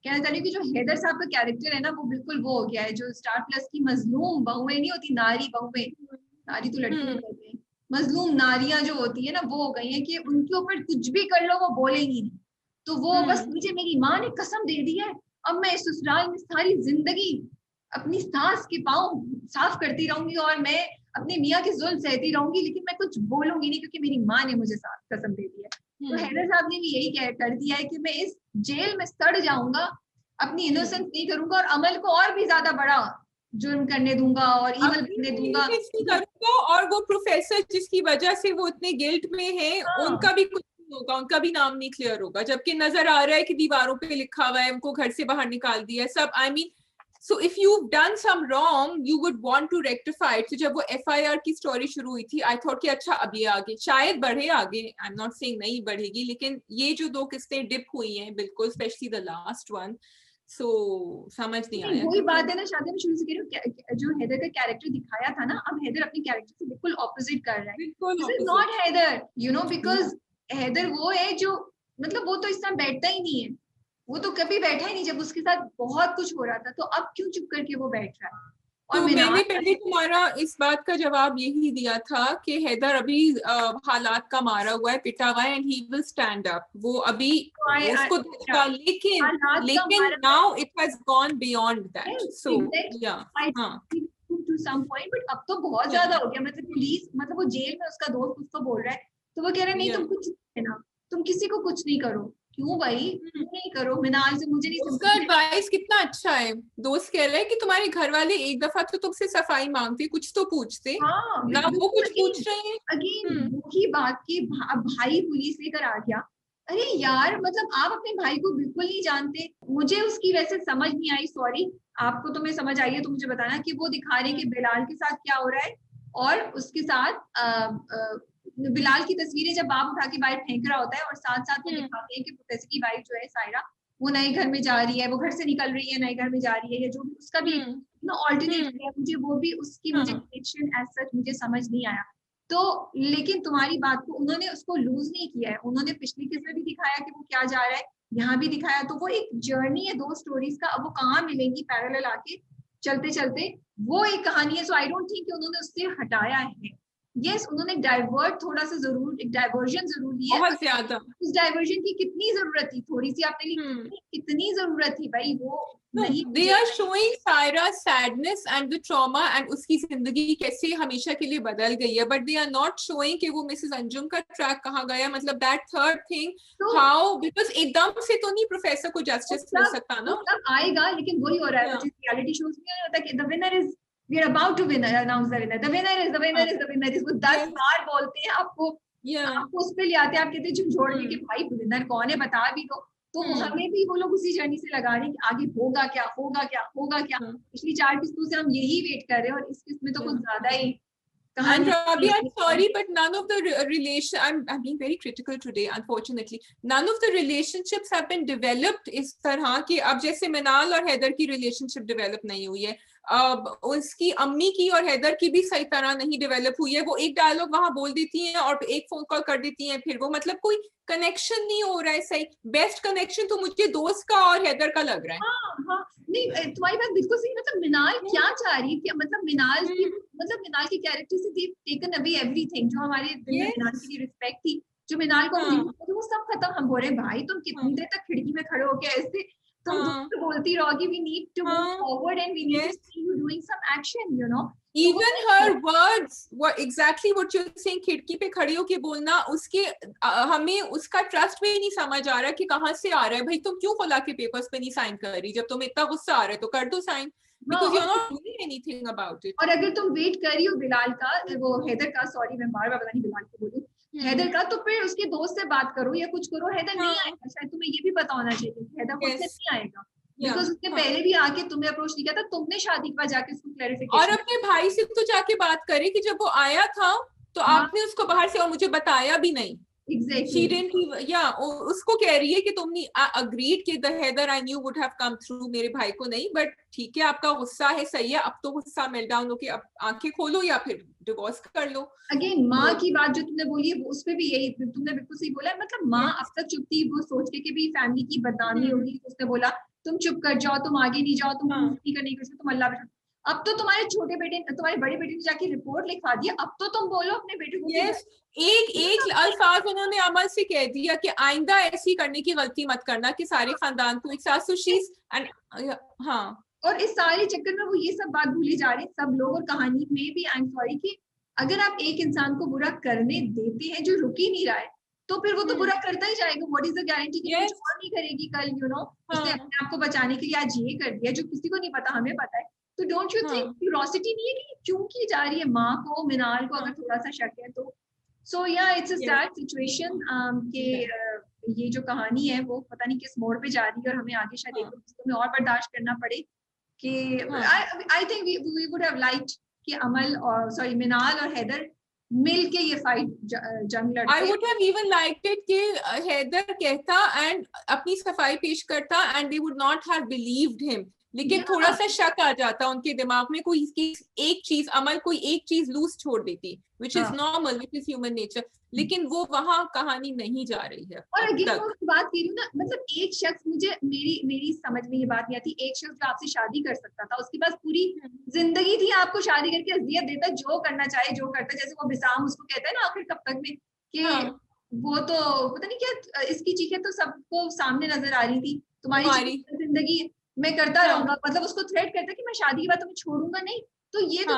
कहना चाह रही हूँ कि जो हैदर साहब का कैरेक्टर है ना, वो बिल्कुल वो हो गया है जो स्टार प्लस की मजलूम बहुएं नहीं होती, नारी बहुएं, नारी तो लड़की कहते हैं, मजलूम नारियां जो होती है ना, वो हो गई है कि उनके ऊपर कुछ भी कर लो वो बोलेंगी नहीं। तो वो बस मुझे मेरी माँ ने कसम दे दी है, अब मैं इस ससुराल में सारी जिंदगी अपनी सास के पाँव साफ करती रहूंगी और मैं अपने मियाँ की जुल्म सहती रहूंगी, लेकिन मैं कुछ बोलूंगी नहीं क्योंकि मेरी माँ ने मुझे कसम दे दी है। तो हैदर साहब ने भी यही कर दिया है कि मैं इस जेल में सड़ जाऊंगा, अपनी इनोसेंस नहीं करूंगा और अमल को और भी ज्यादा बड़ा जुर्म करने दूंगा और इवल करने दूंगा। करूंगा। और वो प्रोफेसर जिसकी वजह से वो इतने गिल्ट में है, उनका भी कुछ नहीं होगा, उनका भी नाम नहीं क्लियर होगा, जबकि नजर आ रहा है कि दीवारों पे लिखा हुआ है उनको घर से बाहर निकाल दिया है सब। I mean so if you've done some wrong you would want to rectify it. So जब वो FIR की स्टोरी शुरू हुई थी, आई थॉट कि अच्छा अब ये आगे शायद बढ़े आगे, आई एम नॉट सेइंग नहीं बढ़ेगी, लेकिन ये जो 2 किस्तें डिप हुई हैं बिल्कुल, स्पेशली द लास्ट वन, सो समझ नहीं आया। वही बात है ना, शादी में शुरू से कह रही हूँ, जो हैदर का कैरेक्टर दिखाया था ना, अब हैदर अपने कैरेक्टर से बिल्कुल ऑपोजिट कर रहा है। This is not Haider, you know, because Haider वो है जो, मतलब वो तो इस तरह बैठता ही नहीं है, वो तो कभी बैठा ही नहीं जब उसके साथ बहुत कुछ हो रहा था, तो अब क्यों चुप करके वो बैठ रहा है। और तो मैंने पहले तुम्हारा इस बात का जवाब यही दिया था कि हैदर अभी हालात का मारा हुआ है, पिटा हुआ है, and he will stand up, वो अभी उसको देखेगा, लेकिन now it has gone beyond that, so yeah to some point, but अब तो बहुत ज्यादा हो गया। मतलब पुलिस, मतलब वो जेल में उसका दोस्त उसको बोल रहा है, तो वो कह रहा है नहीं तुम कुछ है ना, तुम किसी को कुछ नहीं करो। क्यों भाई, नहीं करो, मिनाल से मुझे नहीं। उसका एडवाइस कितना अच्छा है, दोस्त कह रहे हैं कि तुम्हारे घर वाले एक दफा तो तुमसे सफाई मांगते, कुछ तो पूछते, ना वो कुछ पूछ रहे हैं। अगेन की बात की भाई पुलिस लेकर आ गया, अरे यार, मतलब आप अपने भाई को बिल्कुल नहीं जानते। मुझे उसकी वैसे समझ नहीं आई, सॉरी, आपको तो मैं समझ आई है तो मुझे बताना कि वो दिखा रहे कि बिलाल के साथ क्या हो रहा है, और उसके साथ बिलाल की तस्वीरें जब बाप उठा के बाहर फेंक रहा होता है, और साथ साथ वो दिखाते हैं कि प्रोफेसर की वाइफ जो है सायरा, वो नए घर में जा रही है, वो घर से निकल रही है, नए घर में जा रही है, या जो भी उसका भी ऑल्टरनेट है, मुझे वो भी उसकी मुझे कनेक्शन एज सच मुझे समझ नहीं आया। तो लेकिन तुम्हारी बात को उन्होंने उसको लूज नहीं किया है, उन्होंने पिछली किस में भी दिखाया कि वो क्या जा रहा है, यहाँ भी दिखाया, तो वो एक जर्नी है 2 स्टोरीज का, अब वो कहाँ मिलेंगी पैरेलल आके चलते चलते, वो एक कहानी है। सो आई डोंट थिंक उन्होंने उससे हटाया है। यस, उन्होंने डाइवर्ट थोड़ा सा जरूर, एक डाइवर्जन जरूर लिया, बहुत ज्यादा। उस डाइवर्जन की कितनी जरूरत थी, थोड़ी सी आपने ली, कितनी जरूरत थी भाई, वो नहीं। They are showing Saira's sadness and the trauma and उसकी जिंदगी कैसे हमेशा के लिए बदल गई है, but they are not showing कि वो मिसेस अंजुम का ट्रैक कहाँ गया, मतलब that third thing, how, because एकदम से तो नहीं प्रोफेसर को जस्टिस मिल सकता ना, तब आएगा, लेकिन वही हो रहा है रियलिटी शोज में होता है कि the winner is, we are about to win, announce the winner, the winner is, the winner is, the winner is, वो 10 बार बोलते हैं आपको, आपको उस पे ले आते हैं, आप कहते हैं झुंझोड़ने के भाई विनर कौन है बता भी दो, तो हमें भी वो लोग उसी जर्नी से लगा रहे हैं कि आगे होगा क्या, होगा क्या, होगा क्या। पिछली 4 किस्तों से हम यही वेट कर रहे हैं, और इस किस्त में तो कुछ ज्यादा ही And Rabi, I'm sorry, but none of the relation, I'm being very critical today, unfortunately. None of the relationships have been developed इस तरह कि अब जैसे मिनाल और हैदर की रिलेशनशिप डेवलप नहीं हुई है, अब उसकी अम्मी की और हैदर की भी सही तरह नहीं डेवलप हुई है, वो एक डायलॉग वहां बोल देती हैं और एक फोन कॉल कर देती हैं, फिर वो मतलब कोई कनेक्शन नहीं हो रहा है सही। बेस्ट कनेक्शन तो मुझे दोस्त का और हैदर का लग रहा है। हाँ, नहीं तुम्हारी बात बिल्कुल सही, मतलब मिनाल क्या चाह रही है, मतलब मिनाल की, मतलब मिनाल के कैरेक्टर से टेकन अवे एवरीथिंग, जो हमारे दिल में मिनाल की रिस्पेक्ट थी, जो मिनाल को वो सब खत्म। हम बोल रहे भाई तुम कितनी देर तक खिड़की में खड़े हो के ऐसे तुम तो बोलती रहोगी, we need to move forward and we need to see you doing some action, you know. Even her words, what exactly what you're saying, खिड़की पे खड़ी होके बोलना, उसके हमें उसका ट्रस्ट भी नहीं समझ आ रहा कि कहाँ से आ रहा है। भाई तुम क्यों खुला के पेपर्स पे नहीं साइन कर रही, जब तुम्हें इतना गुस्सा आ रहा है तो कर दो sign, because you're not doing anything about it. और अगर तुम वेट कर रही हो बिलाल का, वो हैदर का, सॉरी मैं बार बार पता नहीं बिलाल को बोलूं, हैदर का, तो फिर उसके दोस्त से बात करो या कुछ करो। हैदर नहीं आएगा, शायद तुम्हें ये भी पता होना चाहिए, हैदर मुझसे नहीं आएगा, बिकॉज़ उसने पहले भी आके तुम्हें अप्रोच नहीं किया था, तुमने शादी के बाद जाके उसको क्लैरिफिकेशन, और अपने भाई से तो जाके बात करे कि जब वो आया था तो आपने उसको बाहर से और मुझे बताया भी नहीं। Exactly. She didn't, उसको कह रही है कि तुमने agreed कि the Heather I knew would have come through, मेरे भाई को नहीं, बट ठीक है आपका गुस्सा है, सही है, अब तो गुस्सा मेल्ट डाउन होके अब आंखें खोलो या फिर डिवोर्स कर लो। अगेन माँ की बात जो तुमने बोली है, उस पे भी यही तुमने बिल्कुल सही बोला है, मतलब माँ अब तक चुप थी, वो सोच के भी फैमिली की बदनामी होगी, उसने बोला तुम चुप कर जाओ, तुम आगे नहीं जाओ, तुम नहीं करने की, तुम अल्लाह पे। अब तो तुम्हारे छोटे बेटे, तुम्हारे बड़े बेटे ने जाके रिपोर्ट लिखवा दिया, अब तो तुम बोलो अपने बेटे को। yes, एक अल्फाज उन्होंने अमल से कह दिया कि आइंदा ऐसी करने की गलती मत करना कि सारे खानदान को एक साथ, so she's and और इस सारे चक्कर में वो ये सब बात भूली जा रहे हैं सब लोग, और कहानी में भी आई एम सॉरी कि अगर आप एक इंसान को बुरा करने देते हैं जो रुक ही नहीं रहा है, तो फिर वो तो बुरा करता ही जाएगा। व्हाट इज द गारंटी कि कुछ और नहीं करेगी कल, उसने अपने आप को बचाने के लिए आज ये कर दिया जो किसी को नहीं पता, हमें पता है। तो डोंट यू थिंक क्यूरोसिटी नहीं है कि क्यों की जा रही है माँ को, मिनाल को अगर थोड़ा सा शक है तो। सो या इट्स अ सैड सिचुएशन कि ये जो कहानी है वो पता नहीं किस मोड़ पे जा रही है, और हमें आगे शायद एक में और बर्दाश्त करना पड़े कि I think we would have liked कि अमल और सॉरी मिनाल और हैदर मिल के ये फाइट जंग लड़ते। I would have even liked it कि हैदर कहता एंड अपनी सफाई पेश करता and they would not have believed him, लेकिन थोड़ा सा शक आ जाता उनके दिमाग में, कोई एक चीज अमल कोई एक चीज लूज छोड़ देती, which is normal, which is human nature, लेकिन वो वहां कहानी नहीं जा रही है। और अगेन मैं बात कर रही हूँ ना, मतलब एक शख्स, मुझे मेरी समझ में ये बात नहीं आती, एक शख्स जो आपसे शादी कर सकता था, उसके पास पूरी जिंदगी थी, आपको शादी करके अजियत देता, जो करना चाहे जो करता, जैसे वो बिसाम उसको कहता है ना आखिर कब तक में कि वो तो पता नहीं क्या इसकी चीखें तो सबको सामने नजर आ रही थी, तुम्हारी जिंदगी मैं करता रहूंगा, मतलब उसको थ्रेट करता कि मैं शादी के बाद तुम्हें छोड़ूंगा नहीं। तो ये तो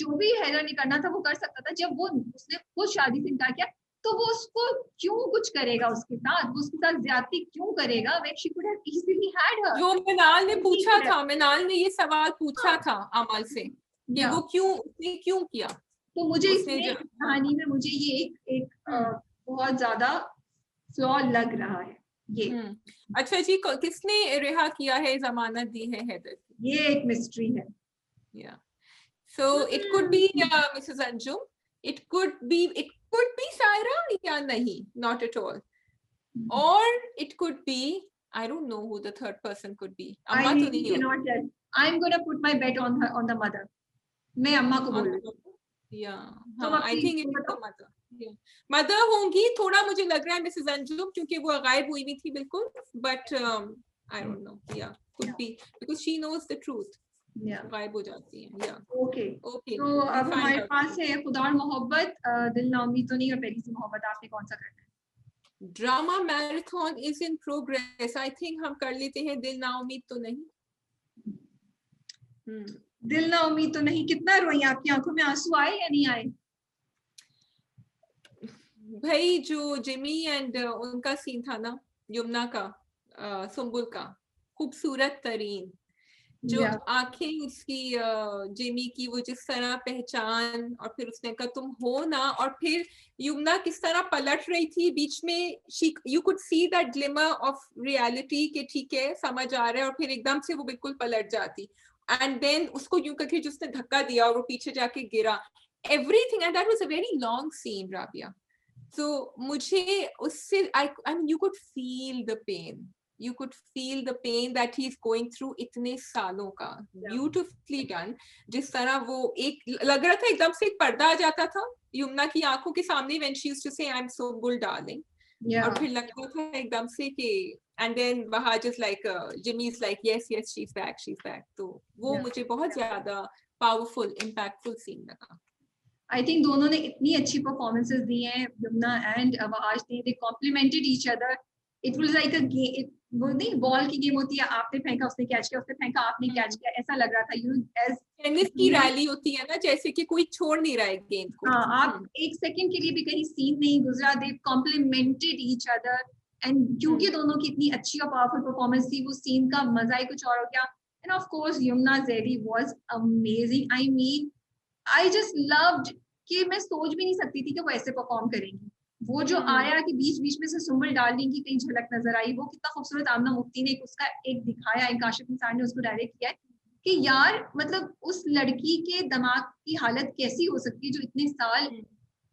जो भी हैदर ने करना था वो कर सकता था। जब वो उसने खुद शादी से इनकार किया तो वो उसको क्यों कुछ करेगा उसके साथ, वो उसके साथ ज्यादती क्यों करेगा? When she could have easily had her. जो मिनाल ने पूछा था, मिनाल ने ये सवाल पूछा था अमल से कि वो उसने क्यों किया। तो मुझे इसमें कहानी में मुझे ये एक बहुत ज्यादा फ्लॉ लग रहा है ये। अच्छा जी, किसने रिहा किया है, जमानत दी है हैदर की? ये एक मिस्ट्री है। So it could be Mrs. Anjum, it could be Saira या नहीं, not at all, or it could be, I don't know who the third person could be. I cannot tell. I'm going to put my bet on the mother. मैं अम्मा को बोल रही हूँ। Yeah, I think it is the mother. Mother होंगी, थोड़ा मुझे लग रहा है मिसेस अंजुम, क्योंकि वो गायब हुई भी थी बिल्कुल, but I don't know. Yeah, could be because she knows the truth. गायब हो जाती है। Okay. तो अब हमारे पास है खुदा और मोहब्बत, दिल ना उम्मीद तो नहीं, और पहली सी मोहब्बत। आपने कौन सा करना है? Drama marathon is in progress. I think हम कर लेते हैं दिल ना उम्मीद तो नहीं। दिल ना उम्मीद तो नहीं। कितना रोई, आपकी आंखों में आंसू आए या नहीं आए? भाई जो जिमी एंड उनका सीन था ना, यमुना का, सुंबुल का, खूबसूरत तरीन जो आंखें उसकी जिमी की, वो जिस तरह पहचान, और फिर उसने कहा तुम हो ना, और फिर यमुना किस तरह पलट रही थी बीच में, you could see that glimmer of reality कि ठीक है समझ आ रहा है, और फिर एकदम से वो बिल्कुल पलट जाती, एंड देन उसको यूं करके जिसने धक्का दिया और वो पीछे जाके गिरा, everything, and that was a very long scene Rabia. तो मुझे उससे I mean you could feel the pain, you could feel the pain that he's going through इतने सालों का। Beautifully done। जिस तरह वो एक लग रहा था एकदम से एक पर्दा आ जाता था यमुना की आंखों के सामने when she used to say I'm so good darling, और फिर लगता था एकदम से कि and then Bahaj is like Jimmy's like yes she's back। तो वो मुझे बहुत ज्यादा powerful impactful scene लगा। I think दोनों ने इतनी अच्छी performances दी हैं, यमुना and Bahaj ने, they complemented each other। It was like a game, वो नहीं बॉल की गेम होती है, आपने फेंका उसने कैच किया, उसने फेंका आपने कैच किया, ऐसा लग रहा था एज टेनिस की रैली होती है ना, जैसे कि कोई छोड़ नहीं रहा है गेम को। आप एक सेकंड के लिए भी कहीं सीन नहीं गुजरा, दे कॉम्प्लीमेंटेड ईच अदर, एंड क्योंकि दोनों की इतनी अच्छी और पावरफुल परफॉर्मेंस थी, वो सीन का मजा ही कुछ और हो गया। एंड ऑफ कोर्स यमुना ज़ेरी was amazing. I mean I just loved कि मैं सोच भी नहीं सकती थी कि वो ऐसे परफॉर्म करेंगी। वो जो आया कि बीच बीच में से सुंबल डार्लिंग की कहीं झलक नजर आई, वो कितना खूबसूरत आमना मुफ्ती ने उसका एक दिखाया, एक काशिफ निसार ने उसको डायरेक्ट किया है कि यार मतलब उस लड़की के दिमाग की हालत कैसी हो सकती है जो इतने साल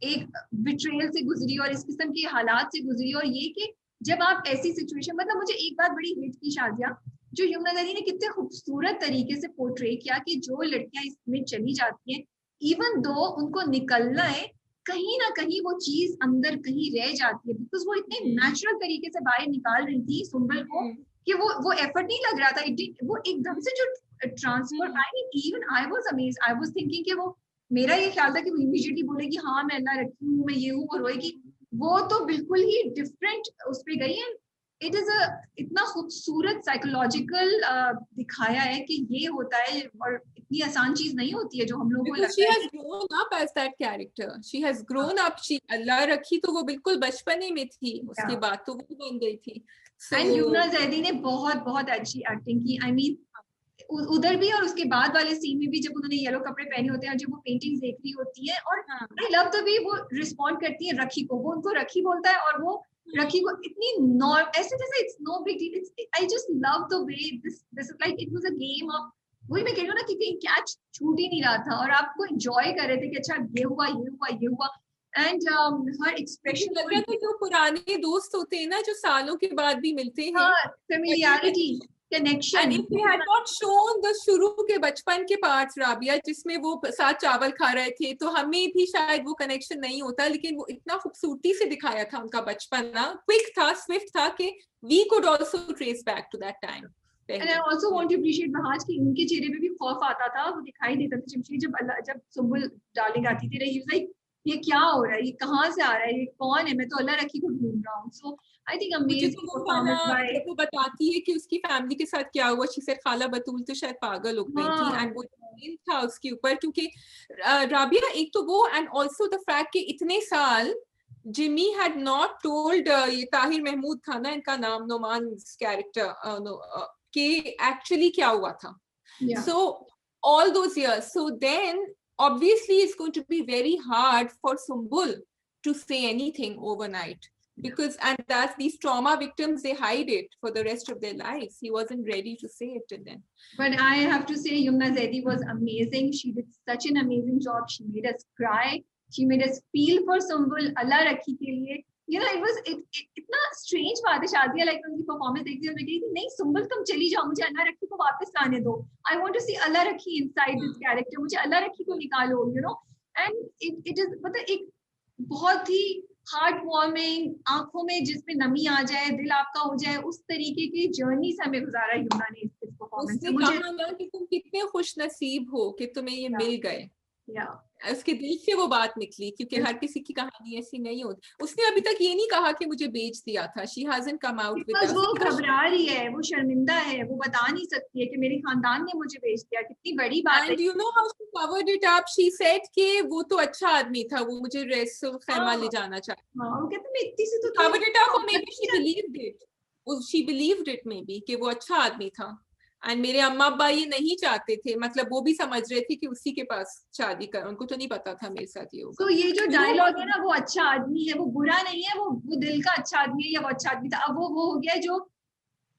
एक बिट्रेयल से गुजरी और इस किस्म के हालात से गुजरी, और ये कि जब आप ऐसी सिचुएशन, मतलब मुझे एक बात बड़ी हिट की शाजिया, जो यमुना ज़ेरी ने कितने खूबसूरत तरीके से पोर्ट्रे किया कि जो लड़कियां इसमें चली जाती हैं, इवन दो उनको निकलना है, कहीं ना कहीं वो चीज अंदर कहीं रह जाती है, बिकॉज वो इतने नेचुरल तरीके से बाहर निकाल रही थी सुंबल को कि वो एफर्ट नहीं लग रहा था। वो एकदम से जो transfer, even I was amazed, I was thinking कि वो, मेरा ये ख्याल था कि वो इमीडिएटली बोलेगी हाँ मैं अल्लाह रखी हूँ, मैं ये हूँ, और रोएगी। वो तो बिल्कुल ही डिफरेंट उस पे गई है। इट इज अ इतना खूबसूरत साइकोलॉजिकल दिखाया है कि ये होता है और इतनी आसान चीज नहीं होती है जो हम लोगों को Because लगता she है has grown up as that character. She has grown up. She अल्लाह रखी तो वो बिल्कुल बचपने में थी, उसके बाद तो वो बन गई थी. So एंड युमना जैदी ने बहुत बहुत अच्छी एक्टिंग की. आई मीन उधर भी और उसके बाद वाले सीन में भी जब उन्होंने येलो कपड़े पहने होते हैं और जब वो पेंटिंग्स देख रही होती है और आई लव द वे वो रिस्पॉन्ड करती है रखी को. वो उनको रखी बोलता है और वो रखी को इतनी ऐसे जैसे it's no big deal. It's I just love the way this is like it was a game of. वही मैं कह रही हूँ ना कि कहीं कैच छूट ही नहीं रहा था और आपको एंजॉय कर रहे थे कि अच्छा ये हुआ ये हुआ ये हुआ. एंड हर एक्सप्रेशन लग रहा था जो पुराने दोस्त होते हैं ना जो सालों के बाद भी मिलते हैं. Familiarity And connection. if they had not shown the शुरू के बचपन के पार्ट्स राबिया जिसमें वो साथ चावल खा रहे थे तो हमें भी शायद वो कनेक्शन नहीं होता. लेकिन वो इतना खूबसूरती से दिखाया था उनका बचपन ना, क्विक था, स्विफ्ट था कि we could also trace back to that time. And I also want to appreciate बहाज कि उनके चेहरे पे भी खौफ आता था. वो दिखाई देता था जमशेद जब सुम्बुल डार्लिंग आती थी. रही लाइक ये क्या हो रहा है, ये कहाँ से आ रहा है, ये कौन है, मैं तो अल्लाह रखी को ढूंढ रहा हूँ. So I think amazing performance by. वो बताती है कि उसकी फैमिली के साथ क्या हुआ. शी सेड खाला बतूल तो शायद पागल हो गई थी एंड वो था उसके ऊपर क्योंकि राबिया एक तो वो एंड ऑल्सो द फैक्ट कि इतने साल जिमी हैड नॉट टोल्ड, ये ताहिर महमूद था ना इनका नाम, नोमान कैरेक्टर, कि एक्चुअली क्या हुआ था. So all those years, so then obviously it's going to be very hard for Sumbul to say anything overnight because and that's these trauma victims, they hide it for the rest of their lives. He wasn't ready to say it till then. But I have to say Yumna Zaidi was amazing. She did such an amazing job. She made us cry. She made us feel for Sumbul. Allah rakhi ke liye. You know, it was इतना strange बात है. Shadiya like उनकी performance देखती है, मैं कही थी नहीं सुम्बुल तुम चली जाओ, मुझे अल्लाह रखी को वापस लाने दो. I want to see अल्लाह रखी inside this character. मुझे अल्लाह रखी को निकालो, you know. And it is मतलब एक बहुत ही हार्ट वार्मिंग, आंखों में जिसमें नमी आ जाए, दिल आपका हो जाए, उस तरीके की जर्नी से हमें गुजारा युमना ने इस परफॉर्मेंस से. मुझे कहा ना कि तुम कितने खुश नसीब हो कि तुम्हें ये मिल गए. उसके दिल से वो बात निकली क्योंकि हर किसी की कहानी ऐसी नहीं होती. उसने अभी तक ये नहीं कहा कि मुझे बेच दिया था. She hasn't come out with us. वो घबरा रही है, वो शर्मिंदा है, वो बता नहीं सकती है कि मेरे खानदान ने मुझे बेच दिया. कितनी बड़ी बात है. And you know how she covered it up? She said कि वो तो अच्छा आदमी था, वो मुझे रेसल खैमा ले जाना चाहता. वो कहते मैं इतनी सी तो covered it up or maybe she believed it. She believed it maybe कि वो अच्छा आदमी था. एंड मेरे अम्मा अब्बा ये नहीं चाहते थे, मतलब वो भी समझ रहे थे कि उसी के पास शादी कर. उनको तो नहीं पता था मेरे साथ ये होगा. तो ये जो डायलॉग है ना, वो अच्छा आदमी है, वो बुरा नहीं है, वो दिल का अच्छा आदमी है या वो अच्छा आदमी था. अब वो हो गया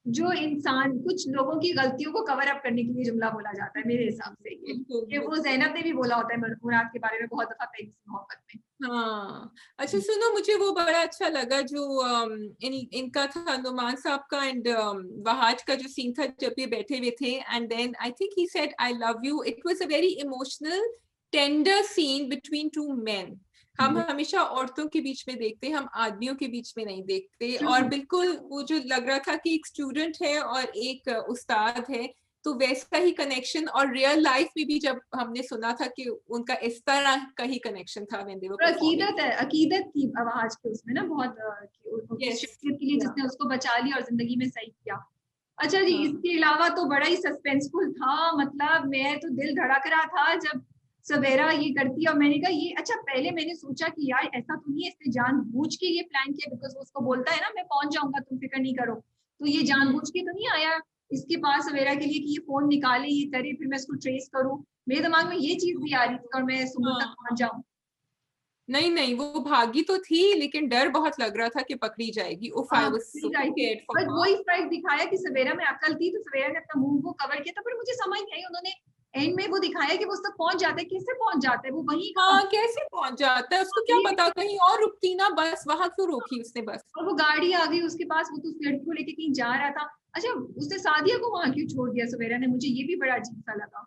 जो इंसान कुछ लोगों की गलतियों को कवर अप करने के लिए जुमला बोला जाता है मेरे हिसाब से. ये वो ज़ैनब ने भी बोला होता है मुराद के बारे में बहुत दफा पहली मोहब्बत में. हाँ अच्छा सुनो, मुझे वो बड़ा अच्छा लगा जो इनका था नुमान साहब का एंड वहाज का जो सीन था जब ये बैठे हुए थे and then I think he said I love you. It was a very emotional tender scene between two men. हम हमेशा औरतों के बीच में देखते हैं, हम आदमियों के बीच में नहीं देखते. और बिल्कुल वो जो लग रहा था कि एक स्टूडेंट है और एक उस्ताद है, तो वैसा ही कनेक्शन. और रियल लाइफ में भी जब हमने सुना था कि उनका इस तरह का ही कनेक्शन था. अकीदत थी आवाज के उसमें ना बहुत शख्सियत के लिए जिसने उसको बचा लिया और जिंदगी में सही किया. अच्छा जी, इसके अलावा तो बड़ा ही सस्पेंसफुल था. मतलब मैं तो दिल धड़क रहा था जब सवेरा ये करती है और मैंने कहा ये अच्छा. पहले मैंने सोचा कि यार ऐसा तो नहीं है इसने जानबूझ के ये प्लान किया, बिकॉज वो उसको बोलता है ना मैं पहुंच जाऊंगा तुम फिक्र नहीं करो. तो ये जानबूझ के तो नहीं आया इसके पास सवेरा के लिए कि ये फोन निकाले, ये करे, फिर मैं इसको ट्रेस करूं. मेरे दिमाग में ये चीज भी आ रही थी और मैं सुबह तक पहुंच जाऊं. नहीं वो भागी तो थी लेकिन डर बहुत लग रहा था कि पकड़ी जाएगी. बट वही फर्क दिखाया कि सवेरा में अकल थी तो सवेरा ने अपना मुंह को कवर किया था. पर मुझे समझ नहीं आई, उन्होंने एंड में वो दिखाया कि वो उस तक पहुंच जाता है. कैसे पहुंच जाता है वो वहीं? कैसे पहुंच जाता है, उसको क्या पता, कहीं और रुकती ना बस. वहां क्यों रोकी उसने बस? और वो गाड़ी आ गई उसके पास, वो तो उस लड़की को लेके कहीं जा रहा था. अच्छा उसने सादिया को वहां क्यों छोड़ दिया सवेरा ने? मुझे ये भी बड़ा अजीब सा लगा.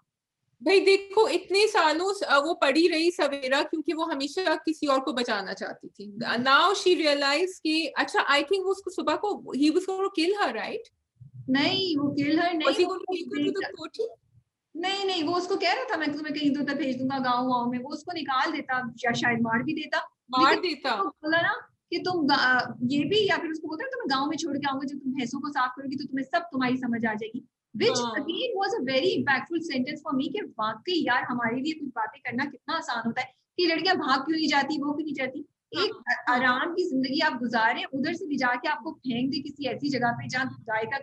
भाई देखो इतने सालों वो पड़ी रही सवेरा क्योंकि वो हमेशा किसी और को बचाना चाहती थी. नाउ शी रियलाइज कि अच्छा आई थिंक वो उसको सुबह को he was going to kill her, right? नहीं वो किल हर नहीं, नहीं वो उसको कह रहा था मैं तुम्हें कहीं दूर भेज दूंगा गाँव में. वो उसको निकाल देता या शायद मार भी देता. बोला ना कि तुम ये भी, या फिर उसको बोलते हैं तुम्हें गांव में छोड़ के आऊंगा, जब तुम भैंसों को साफ करोगी तो तुम्हें सब तुम्हारी समझ आ जाएगी, which again was a very impactful sentence for me कि वाकई यार हमारे लिए कुछ बातें करना कितना आसान होता है, कि लड़कियां भाग क्यों नहीं जाती, वो क्यों नहीं जाती, एक आराम की जिंदगी आप गुजारे, उधर से ले जाके आपको फेंक दे किसी ऐसी जगह पे जहाँ गाय का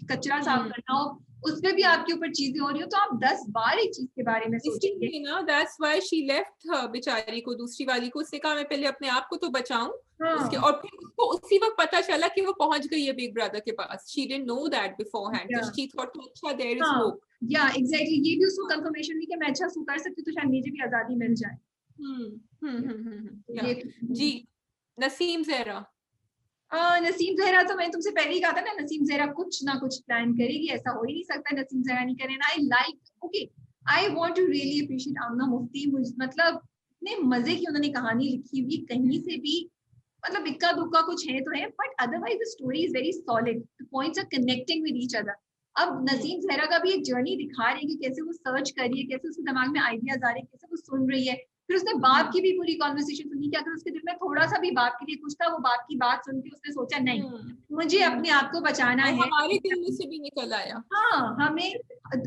कचरा साफ करना हो, उसमें भी आपके ऊपर चीजें हो रही हो, तो आप 10 बार एक चीज के बारे में सोचेंगे ना। That's why she left her, बेचारी को, दूसरी वाली को। उसने कहा मैं पहले अपने आप को तो बचाऊं, उसके, और फिर उसको उसी वक्त पता चला कि वो पहुंच गई है बिग ब्रदर के पास। She didn't know that beforehand, तो शी थॉट कि अच्छा देयर इज होप। या एग्जैक्टली, ये भी उसको कंफर्मेशन हुई कि मैं अच्छा सो कर सकती हूँ, तो शायद मुझे भी आजादी मिल जाए। जी, नसीम ज़हरा। नसीम ज़हरा तो मैंने तुमसे पहले ही कहा था ना, नसीम ज़हरा कुछ ना कुछ प्लान करेगी, ऐसा हो ही नहीं सकता नसीम ज़हरा नहीं करे। I like, okay, I want to really appreciate Amna Mufti, मतलब इतने मजे की उन्होंने कहानी लिखी हुई, कहीं से भी मतलब इक्का दुक्का कुछ है तो है, but otherwise the story is very solid, the points are connecting with each other. अब नसीम ज़हरा का भी एक जर्नी दिखा रही है कि कैसे वो सर्च कर रही है, कैसे उसके दिमाग में आइडियाज आ रहे हैं, कैसे वो सुन रही है, फिर उसने बाप की भी पूरी कॉन्वर्सेशन सुनी कि अगर उसके दिल में थोड़ा सा भी बाप के लिए कुछ था, वो बाप की बात सुन के उसने सोचा नहीं, मुझे अपने आप को बचाना है, हमारे दिल में से भी निकल आया। हाँ, हमें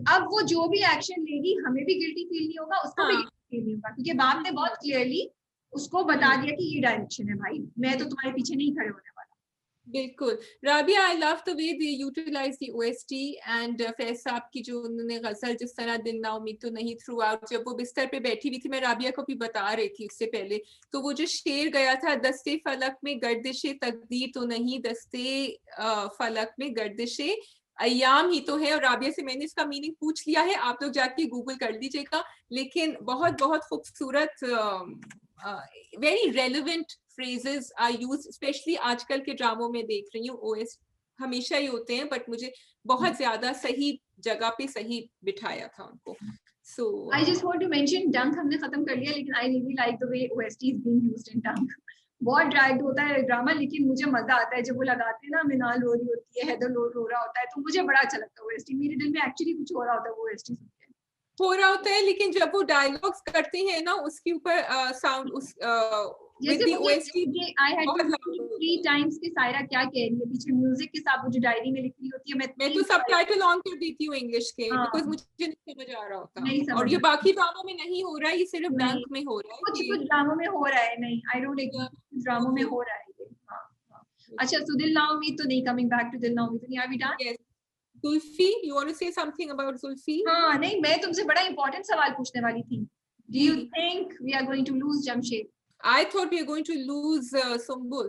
अब वो जो भी एक्शन लेगी हमें भी गिल्टी फील नहीं होगा, उसको भी गिल्टी फील नहीं होगा, क्योंकि बाप ने बहुत क्लियरली उसको बता दिया कि ये डायरेक्शन है भाई, मैं तो तुम्हारे पीछे नहीं खड़े होने वाला। बिल्कुल Rabia, I love the way they utilize the OST and Faiz sahab की जो उन्होंने गजल जिस तरह दिल ना उम्मीद तो नहीं थ्रू आउट, जब वो बिस्तर पे बैठी हुई थी, मैं राबिया को भी बता रही थी इससे पहले, तो वो जो शेर गया था, दस्ते फलक में गर्दिशे तकदीर तो नहीं, दस्ते फलक में गर्दिशे अयाम ही तो है। और राबिया से मैंने इसका मीनिंग पूछ लिया है, आप लोग जाके गूगल कर लीजिएगा, लेकिन बहुत बहुत खूबसूरत, very relevant phrases are used, especially आजकल के ड्रामों में देख रही हूँ, ओएस हमेशा ही होते हैं, बट मुझे बहुत ज्यादा सही जगह पे सही बिठाया था उनको। So I just want to mention Dunk हमने खत्म कर लिया, लेकिन I really like the way OST is being used in Dunk. बहुत ड्रैग्ड होता है ड्रामा, लेकिन मुझे मजा आता है जब वो लगाते हैं ना, मिनाल रो रही होती है, हैदर रो रहा होता है, तो मुझे बड़ा अच्छा लगता है OST। मेरे दिल में एक्चुअली कुछ हो रहा होता है वो OST सुन के, हो रहा होता है, लेकिन जब वो डायलॉग्स करते हैं ना, उसके ऊपर साउंड उस with the OST I had to repeat 3 times कि सायरा क्या कह रही है पीछे म्यूजिक के साथ, वो जो डायरी में लिख रही होती है, मैं तो सबटाइटल ऑन कर देती हूँ इंग्लिश के, बिकॉज़ मुझे नहीं समझ आ रहा होता, और ये बाकी ड्रामों में नहीं हो रहा है, ये सिर्फ डंक में हो रहा है, कुछ ड्रामों में हो रहा है। नहीं, आई डोंट एग्री, ड्रामों में हो रहा है ये। अच्छा, so दिल ना उम्मीद तो नहीं, कमिंग बैक टू दिल ना उम्मीद, नहीं, are we done? Yes. Zulfi, you want to say something about Zulfi? हाँ, नहीं, मैं तुमसे बड़ा इंपॉर्टेंट सवाल पूछने वाली थी। Do you think we are going to lose Jamshed? I thought we are going to lose Sumbul.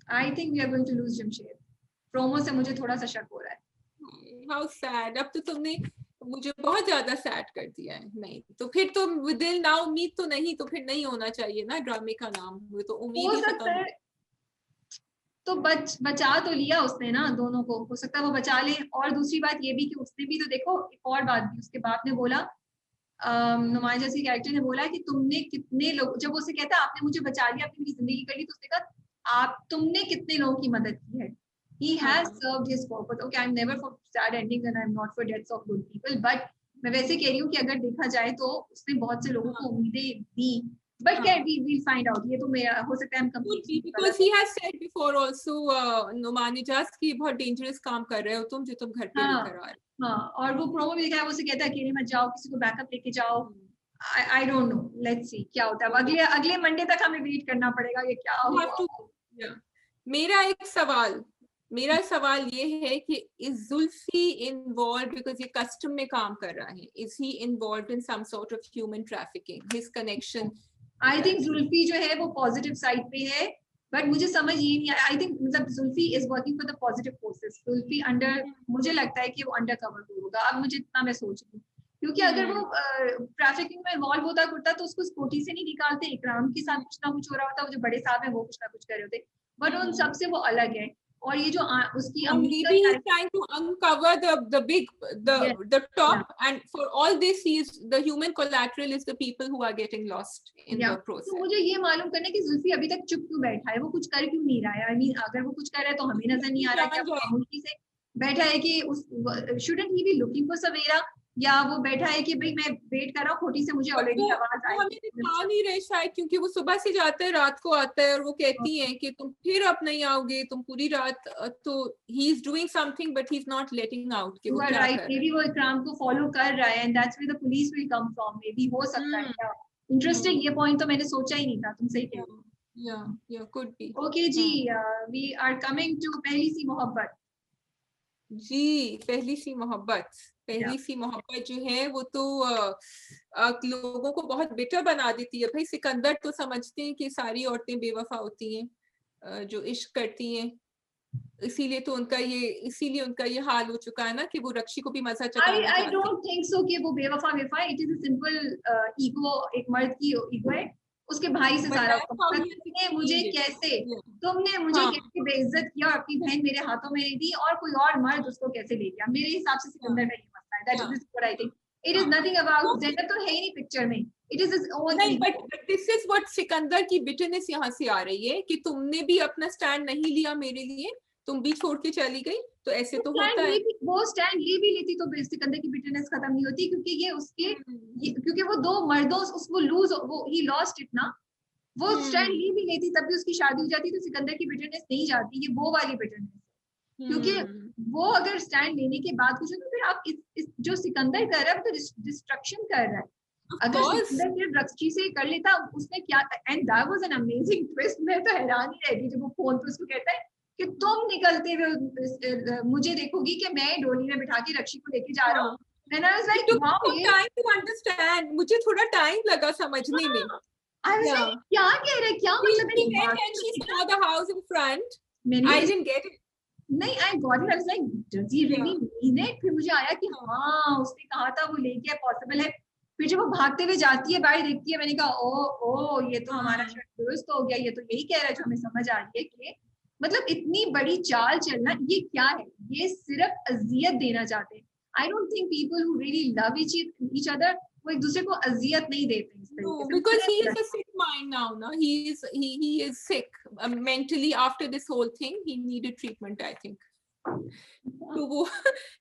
I think we are going to lose Jamshed. Promo से मुझे थोड़ा सा शक हो रहा है। How sad. अब तो तुमने मुझे बहुत ज्यादा सैड कर दिया है। नहीं तो फिर तो दिल ना उम्मीद तो नहीं, तो फिर नहीं होना चाहिए ना ड्रामे का नाम, वो तो उम्मीद ही खत्म है। तो बचा तो लिया उसने ना दोनों को, हो सकता है वो बचा ले। और दूसरी बात ये भी कि उसने भी तो देखो, एक और बात भी, उसके बाप ने बोला, नुमाया जैसी कैरेक्टर ने बोला कि तुमने कितने लोग, जब उसे कहता आपने मुझे बचा लिया, आपने मेरी जिंदगी कर ली, तो उसने कहा तुमने कितने लोगों की मदद की है। He has served his purpose. Okay, I'm never for sad endings and I'm not for deaths of good people. But मैं वैसे कह रही हूँ कि अगर देखा जाए तो उसने बहुत से लोगों को उम्मीदें दी। But can we'll find out. ये तो मेरा हो सकता है हम completely, because he has said before also, Numani जास की बहुत डेंजरस काम कर रहे हो तुम, जो तुम घर पे नहीं करा रहे। हाँ, और वो प्रोमो भी दिखाया, वो उसे कहता है अकेले मत जाओ, किसी को बैकअप लेके जाओ। I don't know. Let's see क्या होता है। अगले मंडे तक हमें वेट करना पड़ेगा ये क्या होगा। मेरा सवाल ये है कि इज जुल्फी इन्वॉल्व, बिकॉज ये कस्टम में काम कर रहा है, is he involve in some sort of human trafficking, his connection? I think Zulfi जो है वो पॉजिटिव साइड पे है, बट मुझे समझ ये नहीं, आई थिंक मतलब Zulfi is working for the positive forces. Zulfi under, मुझे लगता है कि वो अंडर कवर होगा, अब मुझे इतना मैं सोच रही हूँ, क्योंकि अगर वो ट्रैफिकिंग में इन्वॉल्व होता करता तो उसको स्कूटी से नहीं निकालते, इकराम के साथ कुछ ना कुछ हो रहा होता, वो जो बड़े साहब है वो कुछ ना कुछ कर रहे होते, बट उन सबसे वो अलग है। और ये जो उसकी maybe he's trying to uncover the top, and for all this the human collateral is the people who are getting lost in the process. तो मुझे ये मालूम करना है कि जुल्फी अभी तक चुप क्यों बैठा है, वो कुछ कर क्यों नहीं रहा है। I mean, अगर वो कुछ कर रहा है तो हमें नजर नहीं आ रहा है कि खामोशी से बैठा है, कि shouldn't he be looking for सवेरा? या वो बैठा है कि भाई मैं वेट कर रहा हूँ, खोटी से मुझे ऑलरेडी आवाज आई। हमें दिखा नहीं रहे शायद, क्योंकि वो सुबह से जाता है रात को आता है, और वो कहती हैं कि तुम फिर अब नहीं आओगे, तुम पूरी रात, तो he is doing something but he is not letting out कि वो क्या राइट, कर रहा मे बी वो इकराम को फॉलो कर रहा है, and that's where the police will come from, maybe हो सकता है। क्या इंटरेस्टिंग, ये पॉइंट तो मैंने सोचा ही नहीं था, तुम सही कह रही हो। Yeah could be. ओके जी, वी आर कमिंग टू पहली सी मोहब्बत। जी, पहली सी मोहब्बत, पहली सी मोहब्बत जो है वो तो लोगों को बहुत बिटर बना देती है। भाई सिकंदर तो समझते हैं कि सारी औरतें बेवफा होती हैं जो इश्क करती हैं, इसीलिए उनका ये हाल हो चुका है ना कि वो रक्षी को भी मजा चखाना I चाहते हैं। don't think so कि वो बेवफा वेफा, it is a simple ego, एक मर्द की ईगो है, उसके भाई से But सारा that's how he has तुमने मुझे explained it. कैसे, Yeah. तुमने मुझे हाँ, कैसे बेइज्जत किया और अपनी बहन मेरे हाथों में नहीं दी, और कोई और मर्द उसको कैसे ले गया। मेरे हिसाब से सिकंदर का ये मसला है, that yeah, is what I think. It is हाँ। नथिंग अबाउट जेंडर, तो है ही नहीं पिक्चर में, इट इज हिज ओन नहीं, ego. But this is what Sikandar की बिटरनेस यहाँ से आ रही है कि तुमने भी अपना स्टैंड नहीं लिया मेरे लिए, तुम भी छोड़ के चली गई, तो ऐसे तो होता है। वो स्टैंड ले भी लेती तो सिकंदर की बिटरनेस खत्म नहीं होती, क्योंकि ये उसके क्योंकि वो दो मर्दों उसको लूज, वो ही लॉस्ट इट ना। वो स्टैंड ली भी लेती तब भी उसकी शादी हो जाती, तो सिकंदर की बिटरनेस नहीं जाती, ये वो वाली बिटरनेस। क्योंकि वो अगर स्टैंड लेने के बाद कुछ, तो फिर आप इस जो सिकंदर कर रहा है वो तो डिस्ट्रक्शन कर रहा है। अगर सिकंदर सिर्फ रक्षी से कर लेता, उसने क्या, and that was an amazing twist. मैं तो हैरान ही रह गई जब वो फोन पे उसको कहता है कि तुम निकलते हुए मुझे देखोगी कि मैं डोली में बिठा के रक्षी को लेके जा रहा हूँ। And I was It like, took me wow, some ये time to understand. मुझे थोड़ा टाइम लगा समझने में। I was like, क्या कह रहे, क्या मतलब She है went and she saw the house in front. मैंने I didn't get it. नहीं, I got it. I was like, does he really mean it? फिर मुझे आया कि हाँ, उसने कहा था वो लेके पॉसिबल है। फिर जब वो भागते हुए जाती है, बाहर देखती है, मैंने कहा ओ ये तो हमारा दुरुस्त हो गया, ये तो यही कह रहा है जो हमें समझ आ रही है कि मतलब इतनी बड़ी चाल चलना ये क्या है, ये सिर्फ अजियत देना चाहते हैं। आई don't think people who really love each other वो एक दूसरे को अजियत नहीं देते इस No, तरीके से। because he is a sick mind now. No, he is sick mentally after this whole thing. He needed treatment, I think. तो वो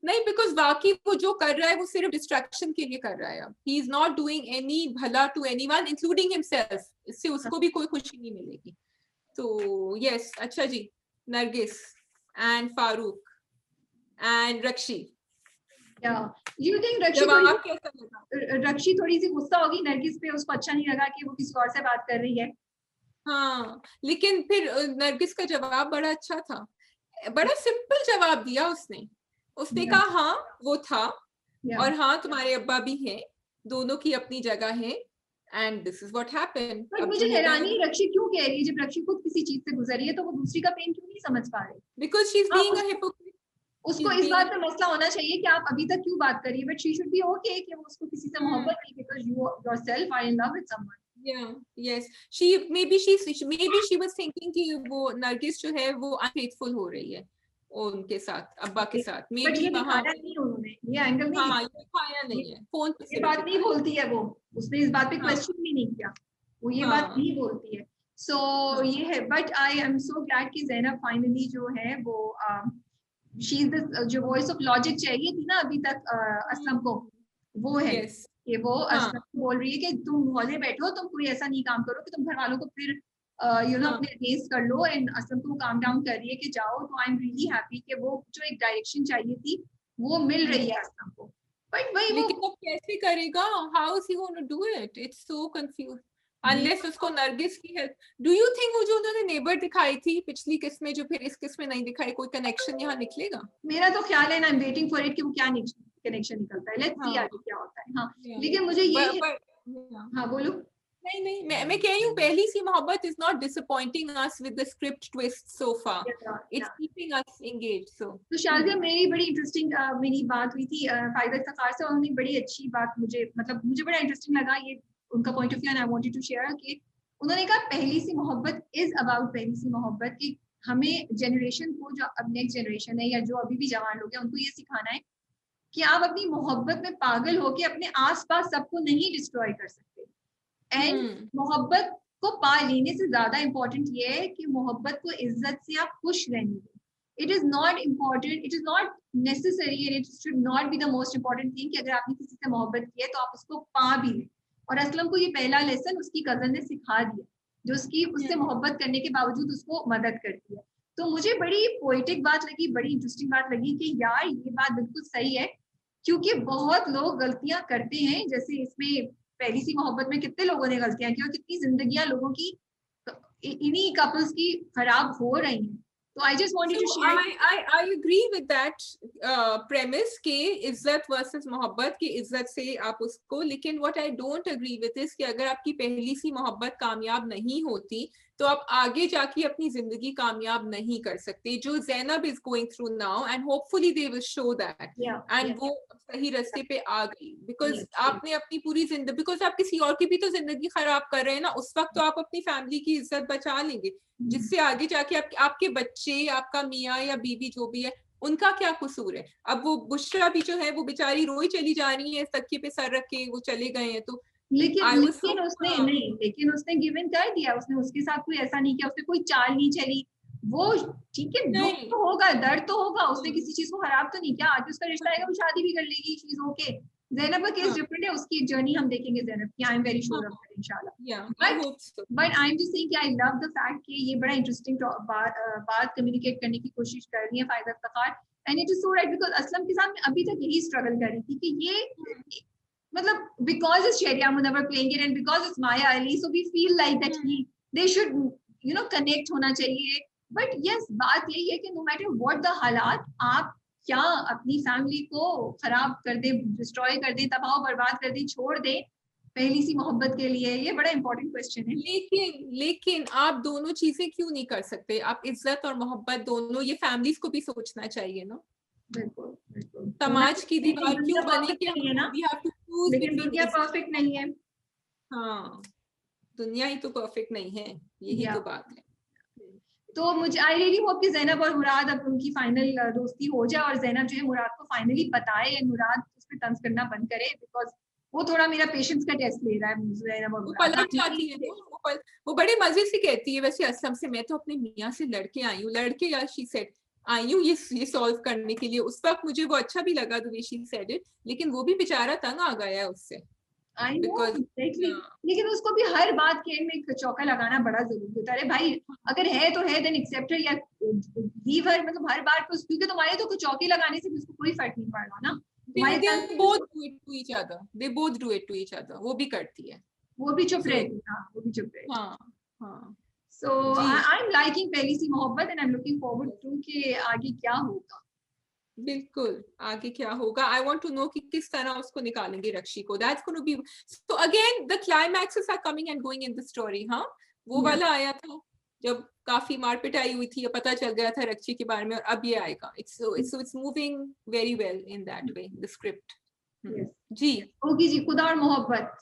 नहीं, बिकॉज बाकी वो जो कर रहा है वो सिर्फ डिस्ट्रैक्शन के लिए कर रहा है। अब he is not doing any भला टू एनीवन इंक्लूडिंग हिमसेल्फ, इससे उसको भी कोई खुशी नहीं मिलेगी। तो यस, अच्छा जी, Nargis and Farooq and Rakshi, You think Rakshi थोड़ी सी गुस्सा होगी नरगिस पे, उसको अच्छा नहीं लगा कि वो किसी और से बात कर रही है। हाँ, लेकिन फिर नरगिस का जवाब बड़ा अच्छा था, बड़ा सिंपल जवाब दिया उसने कहा हाँ वो था, और हाँ तुम्हारे अब्बा भी हैं, दोनों की अपनी जगह है, and this is what happened. But मुझे हैरानी रक्षी क्यों कह रही है, जब रक्षी खुद किसी चीज से गुजर रही है तो वो दूसरी का पेन क्यों नहीं समझ पा रही? Because she is being a hypocrite. उसको इस बात पे मसला होना चाहिए कि आप अभी तक क्यों बात कर रही है, but she should be okay कि वो उसको किसी से मोहब्बत नहीं, because you yourself are in love with someone. yes, maybe she was thinking कि वो नरगिस जो है वो अनफेथफुल हो रही है उनके साथ, अब्बा के साथ। बट ये दिखाया नहीं उन्होंने, ये एंगल नहीं, हाँ, ये दिखाया नहीं है, फोन पे ये बात नहीं बोलती है वो, उसने इस बात पे क्वेश्चन भी नहीं किया, वो ये बात नहीं बोलती है। सो ये है, but I am so glad कि ज़ैनब फाइनली जो है वो शी इज द जो वॉइस ऑफ लॉजिक चाहिए थी ना अभी तक असलम को, वो है कि वो असलम को बोल रही है कि तुम हौले बैठो, तुम कोई ऐसा नहीं काम करो कि तुम घर वालों को फिर यू नो अपने अगेंस्ट कर लो, एंड असलम को काम डाउन कर रही है कि जाओ। तो आई एम रियली हैप्पी कि वो जो एक डायरेक्शन चाहिए थी वो मिल रही है असलम को। बट वही लेकिन वो कैसे करेगा, how is he gonna do it, it's so confuse, unless उसको नरगिस की हेल्प। डू यू थिंक वो जो उन्होंने नेबर दिखाई थी पिछली किस्त में जो फिर इस किस्त में नहीं दिखाई, कोई कनेक्शन यहाँ निकलेगा? मेरा तो ख्याल है, I am waiting for it कि वो क्या कनेक्शन निकलता है, लेट्स सी आगे क्या होता है। हाँ, लेकिन मुझे ये हाँ बोलो। नहीं, मैं कह रही हूँ पहली सी मोहब्बत is not disappointing us with the script twist so far. It's keeping us engaged. तो शाज़िया, मेरी बड़ी इंटरेस्टिंग मेरी बात हुई थी फायदा इफ्तिखार से, उन्होंने बड़ी अच्छी बात मुझे बड़ा इंटरेस्टिंग लगा ये उनका point of view, and I wanted to share कि उन्होंने कहा पहली सी मोहब्बत इज अबाउट पहली सी मोहब्बत की हमें जनरेशन को, जो अब नेक्स्ट जनरेशन है या जो अभी भी जवान लोग हैं, उनको ये सिखाना है कि आप अपनी मोहब्बत में पागल होके अपने आसपास सबको नहीं डिस्ट्रॉय कर सकते। एंड मोहब्बत को पा लेने से ज्यादा इम्पोर्टेंट ये है कि मोहब्बत को इज्जत से आप खुश रहने दें, it is not important, it is not necessary and it should not be the most important thing कि अगर आपने किसी से मोहब्बत की है तो आप उसको पा भी लें। और असलम को ये पहला लेसन उसकी कजन ने सिखा दिया, जो उसकी उससे मोहब्बत करने के बावजूद उसको मदद करती है। तो मुझे बड़ी पोएटिक बात लगी, बड़ी इंटरेस्टिंग बात लगी कि यार ये बात बिल्कुल सही है, क्योंकि बहुत लोग गलतियां करते हैं। जैसे इसमें पहली सी मोहब्बत में कितने लोगों ने गलतियां की और कितनी जिंदगियां लोगों की इन्हीं कपल्स की खराब हो रही हैं। तो I just wanted to share. I agree with that premise कि इज्जत वर्सेस मोहब्बत की इज्जत से आप उसको, लेकिन what I don't agree with is कि अगर आपकी पहली सी मोहब्बत कामयाब नहीं होती तो आप आगे जाके अपनी जिंदगी कामयाब नहीं कर सकते, जो Zainab is going through now and hopefully they will show that and वो सही रास्ते पे आ गई, because आपने अपनी पूरी जिंदगी, because आप किसी और की भी तो जिंदगी खराब कर रहे हैं ना, उस वक्त तो आप अपनी फैमिली की इज्जत बचा लेंगे, जिससे आगे जाके आपके बच्चे, आपका मियाँ या बीवी जो भी है, उनका क्या कसूर है। अब वो बुशरा भी जो है वो बेचारी रोई चली जा रही है, तकिए पे सर रख के वो चले गए हैं, तो लेकिन उसने नहीं, लेकिन उसने गिव इन कर दिया, उसने उसके साथ कोई ऐसा नहीं किया, उसने कोई चाल नहीं चली। वो ठीक है, दुख तो होगा, दर्द तो होगा, उसने किसी चीज को खराब तो नहीं किया, आगे उसका रिश्ता आएगा, वो शादी भी कर लेगी, शीज ओके। ज़ैनब का केस डिफरेंट है, उसकी जर्नी हम देखेंगे ज़ैनब की, I am very sure of that इंशाल्लाह। But I am just saying कि आई लव द फैक्ट कि ये बड़ा इंटरेस्टिंग बात कम्युनिकेट करने की कोशिश कर रही है फायदा Iftikhar, and it is so right, because Aslam के साथ मैं अभी तक यही स्ट्रगल कर रही थी कि ये मतलब because it's Sharia Munawar playing it and because it's Maya Ali, so we feel like that they should connect होना चाहिए। But yes, बात यही है कि no matter what the हालात, आप क्या अपनी फैमिली को खराब कर दे, डिस्ट्रॉय कर दे, तबाह बर्बाद कर दे, छोड़ दे पहली सी मोहब्बत के लिए, ये बड़ा इंपॉर्टेंट क्वेश्चन है। लेकिन आप दोनों चीजें क्यों नहीं कर सकते? आप इज्जत और मोहब्बत दोनों, ये फैमिलीज को भी सोचना चाहिए ना। बिल्कुल बिल्कुल, समाज की दीवार क्यों बनी कि है ना, we have to choose लेकिन between दुनिया परफेक्ट नहीं है। हाँ, दुनिया ही तो परफेक्ट नहीं है, यही तो बात है। तो मुझे आई रियली होप कि ज़ैनब और मुराद अब उनकी फाइनल दोस्ती हो जाए और ज़ैनब जो है मुराद को फाइनली बताए, मुराद उस पे तंज करना बंद करे, बिकॉज वो थोड़ा मेरा पेशेंस का टेस्ट ले रहा है ज़ैनब और मुराद। पलट जाती है वो बड़े मजे से कहती है वैसे असलम से, मैं तो अपने मियाँ से लड़के आई हूँ, लड़के या शी सेड आई हूँ ये सॉल्व करने के लिए। उस वक्त मुझे वो अच्छा भी लगा the way she said it, लेकिन वो भी बेचारा तंग आ गया है उससे। लेकिन उसको भी हर बात के एंड में चौका लगाना बड़ा जरूरी होता है। अरे भाई अगर है तो है, देन एक्सेप्ट या लीव हर, मतलब हर बात को, क्योंकि तुम्हारे तो कुछ चौके लगाने से भी उसको कोई फर्क नहीं पड़ रहा ना। they both do it to each other, they both do it to each other, वो भी करती है, वो भी चुप रहती है, वो भी चुप रहती है। हाँ। So I'm liking पहली सी मोहब्बत and I'm looking forward to कि आगे क्या होगा। बिल्कुल आगे क्या होगा, आई वॉन्ट टू नो कि किस तरह उसको निकालेंगे रक्षी को। That's gonna be, so again the climaxes are coming and going in the story. हाँ, वो वाला आया था जब काफी मार पिटाई हुई थी, पता चल गया था रक्षी के बारे में, और अब ये आएगा। It's moving very well in that way the script. जी होगी जी खुदा और मोहब्बत।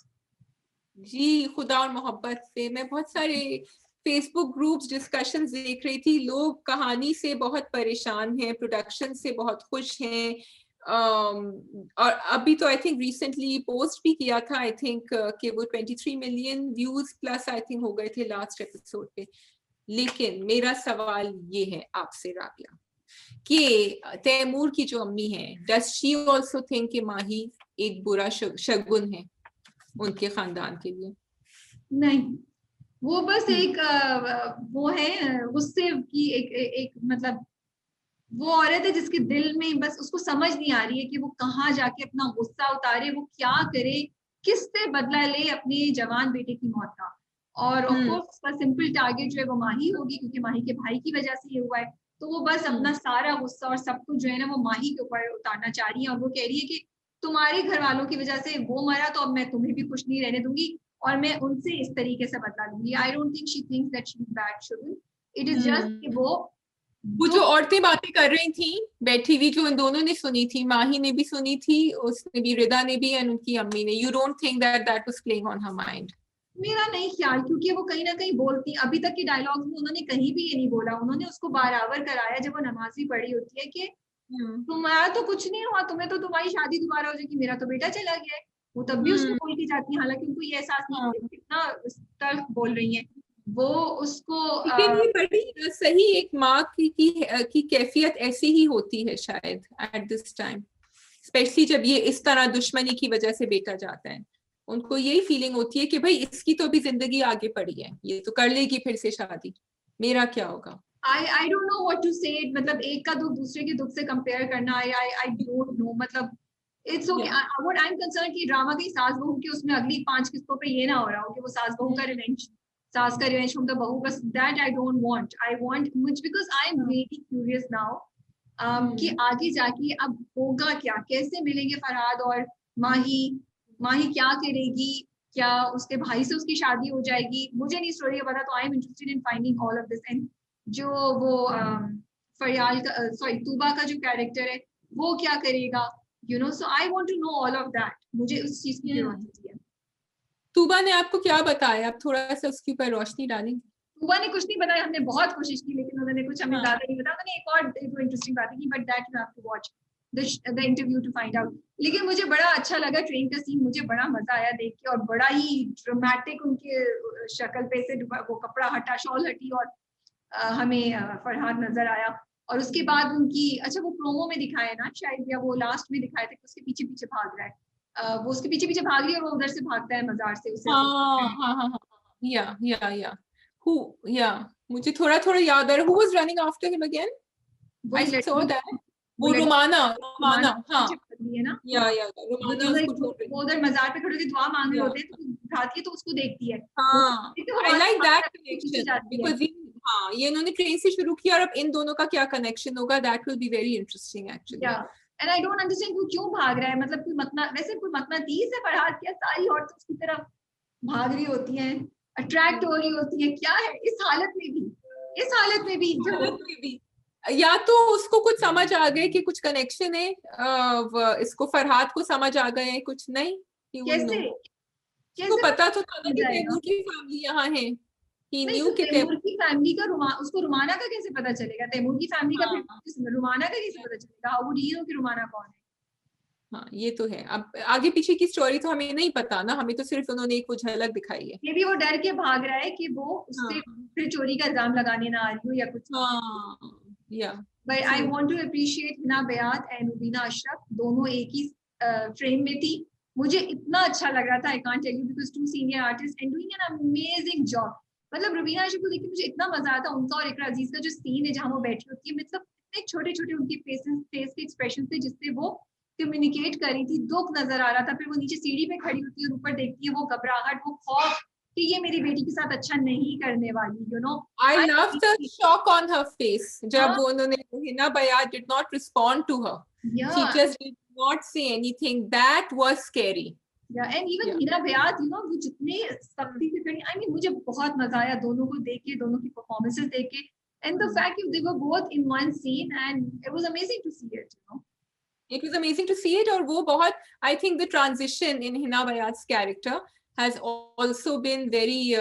जी खुदा और मोहब्बत से मैं बहुत सारे फेसबुक ग्रुप्स डिस्कशंस देख रही थी, लोग कहानी से बहुत परेशान हैं, प्रोडक्शन से बहुत खुश हैं। और अभी तो आई थिंक रिसेंटली पोस्ट भी किया था, आई थिंक कि वो 23 million views plus I think हो गए थे लास्ट एपिसोड पे। लेकिन मेरा सवाल ये है आपसे राबिया कि तैमूर की जो अम्मी है, डज शी आल्सो थिंक कि माही एक बुरा शगुन है उनके खानदान के लिए? नहीं, वो बस एक वो है गुस्से की एक मतलब वो औरत है जिसके दिल में बस उसको समझ नहीं आ रही है कि वो कहाँ जाके अपना गुस्सा उतारे, वो क्या करे, किससे बदला ले अपने जवान बेटे की मौत का। और ऑफ कोर्स उसका सिंपल टारगेट जो है वो माही होगी, क्योंकि माही के भाई की वजह से ये हुआ है। तो वो बस अपना सारा गुस्सा और सब कुछ जो है ना वो माही के ऊपर उतारना चाह रही है, और वो कह रही है कि तुम्हारे घर वालों की वजह से वो मरा तो अब मैं तुम्हें भी खुश नहीं रहने दूंगी और मैं उनसे इस तरीके से बदला लूंगी। I don't think she thinks that she is bad शुगन, इट इज जस्ट कि वो जो औरतें बातें कर रही थी बैठी हुई, जो इन दोनों ने सुनी थी, माही ने भी सुनी थी, उसने भी, रिदा ने भी, एंड उनकी अम्मी ने, you don't think that was playing on her mind? मेरा नहीं ख्याल, क्योंकि वो कहीं ना कहीं बोलती, अभी तक के डायलॉग्स में उन्होंने कहीं भी ये नहीं बोला, उन्होंने उसको बराबर कराया जब वो नमाजी पढ़ी होती है कि तुम्हारा तो कुछ नहीं हुआ, तुम्हें तो तुम्हारी शादी दोबारा हो जाएगी, मेरा तो बेटा चला गया है। वो तब भी उसको बोल के जाती है, हालांकि उनको ये एहसास नहीं है कितना तल्ख बोल रही है। वो उसको लेकिन ये बड़ी सही एक माँ की कैफियत ऐसी ही होती है शायद एट दिस टाइम, स्पेशली जब ये इस तरह दुश्मनी की वजह से बेटा जाता है, उनको यही फीलिंग होती है कि भाई इसकी तो अभी जिंदगी आगे पड़ी है, ये तो कर लेगी फिर से शादी, मेरा क्या होगा। I don't know what to say. मतलब एक का दुख दूसरे के दुख से कंपेयर करना, I don't know. मतलब it's okay. What I am concern कि ड्रामा की सास बहू की उसमें अगली 5 किस्तों पे ये ना हो रहा हो कि वो सास बहू का रिवेंज, सास का रिवेंज फ्रॉम द बहू. बस that I don't want. I want मुझ because I am really curious now कि आगे जाके अब होगा क्या, कैसे मिलेंगे फरहाद और माही. माही क्या करेगी, क्या उसके भाई से उसकी शादी हो जाएगी, मुझे नहीं स्टोरी पता. तो I am interested in finding all of this. And जो वो फरियाल का सॉरी तूबा का जो कैरेक्टर है वो क्या करेगा, you know. So I want to know all of that. मुझे उस चीज की क्यूरियोसिटी है. तूबा ने आपको क्या बताया, आप थोड़ा सा उसके ऊपर रोशनी डालेंगे? तूबा ने कुछ नहीं बताया, हमने बहुत कोशिश की लेकिन उन्होंने कुछ हमें ज्यादा नहीं बताया. उन्होंने एक और इंटरेस्टिंग बात की, but that you have to watch the interview to find out. लेकिन मुझे बड़ा अच्छा लगा ट्रेन का सीन, मुझे बड़ा मजा आया देख के. और बड़ा ही ड्रामेटिक उनके शक्ल पे से वो कपड़ा हटा, शॉल हटी और हमें फरहाद नजर आया. और उसके बाद उनकी, अच्छा वो प्रोमो में दिखाया ना शायद, या वो लास्ट में दिखाया था कि उसके पीछे पीछे भाग रहा है. वो उसके पीछे पीछे भाग रही है और वो उधर से भागता है मजार से उसे. हाँ, या मुझे थोड़ा थोड़ा याद आ रहा है. Who was running after him again? I saw that. वो रुमाना हाँ है ना. रुमाना उसको ढूंढ रही है. वो उधर मजार पे खड़े होकर दुआ मांग रहे होते हैं, तो उठाती है तो उसको देखती है. हाँ, I like that connection because हाँ, ये इन्होंने ट्रेन से शुरू किया और अब इन दोनों का क्या कनेक्शन होगा, that will be very interesting actually. And I don't understand वो क्यों भाग रहा है. मतलब कोई मतना, वैसे कोई मकनातीस है फरहाद क्या, सारी औरतें उसकी तरफ भाग रही होती हैं, अट्रैक्ट हो रही होती हैं, क्या है इस हालत में भी, इस हालत में भी. या तो उसको कुछ समझ आ गए कि कुछ कनेक्शन है, इसको फरहाद को समझ आ गए कुछ नहीं. कैसे उसको पता तो था ना कि तैमूर की फैमिली यहाँ है. He knew कि तैमूर की फैमिली का उसको रुमाना का कैसे पता चलेगा, तैमूर की फैमिली का फिर रुमाना का कैसे पता चलेगा, हाउ वुड ही नो कि रुमाना कौन है. हाँ, ये तो है. अब आगे पीछे की स्टोरी तो हमें नहीं पता ना, हमें तो सिर्फ उन्होंने एक झलक दिखाई है. ये भी वो डर के भाग रहा है कि वो उससे फिर चोरी का इल्जाम लगाने ना आ रही हो या कुछ. But I want to appreciate Hina Bayat and Rubina Ashraf, दोनों एक ही फ्रेम में थी. मुझे इतना अच्छा लग रहा था, I can't tell you, because two senior artist and doing an amazing job. मतलब रुबीना अशरफ को देख के मुझे इतना मजा आता. उनका और इकरा अजीज का जो सीन है जहाँ वो बैठी होती है, मतलब इतने छोटे छोटे उनके फेस के एक्सप्रेशन थे जिससे वो कम्युनिकेट कर रही थी. दुख नजर आ रहा था. फिर वो नीचे सीढ़ी पे खड़ी होती है और ऊपर देखती है, वो घबराहट, वो खौफ कि ये मेरी बेटी के साथ अच्छा नहीं करने वाली, you know. I love the shock on her face जब उन्होंने, Hina बयात did not respond to her. She just did not say anything. That was scary. Yeah, and even Hina बयात, you know, वो जितने सख्ती से खड़ी, I mean मुझे बहुत मजा आया दोनों को देख के, दोनों की परफॉर्मेंसेस देख के. And the fact that they were both in one scene and it was amazing to see it, you know. It was amazing to see it. और वो बहुत, I think the transition in Hina Bayat's character has also been very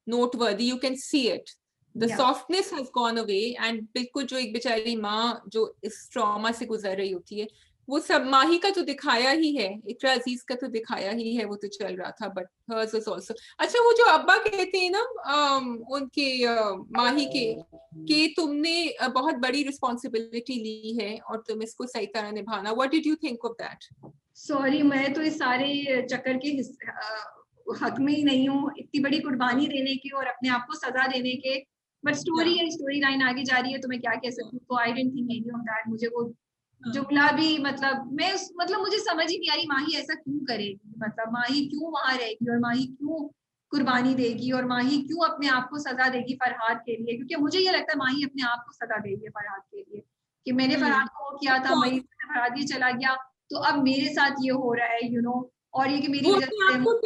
noteworthy. You can see it. The softness has gone away and बिल्कुल जो एक बेचारी माँ जो इस ट्रॉमा से गुजर रही होती है, वो सब माही का तो दिखाया ही है, इकरा अजीज का तो दिखाया ही है, वो तो चल रहा था, बट hers was also. अच्छा, वो जो अब्बा कहते हैं ना उनके माही के तुमने बहुत बड़ी रिस्पॉन्सिबिलिटी ली है और तुम इसको सही तरह निभाना. What did you think of that? Sorry, मैं तो इस सारे चक्कर के हक में ही नहीं हूँ, इतनी बड़ी कुर्बानी देने के और अपने आप को सजा देने के. बट स्टोरी है, स्टोरी लाइन आगे जा रही है तो मैं क्या कह सकती हूँ. तो I didn't think any of that. मुझे वो जुमला भी मतलब मुझे समझ ही नहीं आई माही ऐसा क्यों करेगी. मतलब माही क्यों वहां रहेगी और माही क्यों कुर्बानी देगी और माही क्यों अपने आप को सजा देगी फरहाद के लिए. क्योंकि मुझे ये लगता है माही अपने आप को सजा देगी फरहाद के लिए कि मैंने फरहाद को वो किया था, मई से फरहाद ये चला गया तो अब मेरे साथ ये हो रहा है, यू नो. और ये कि मेरी वजह से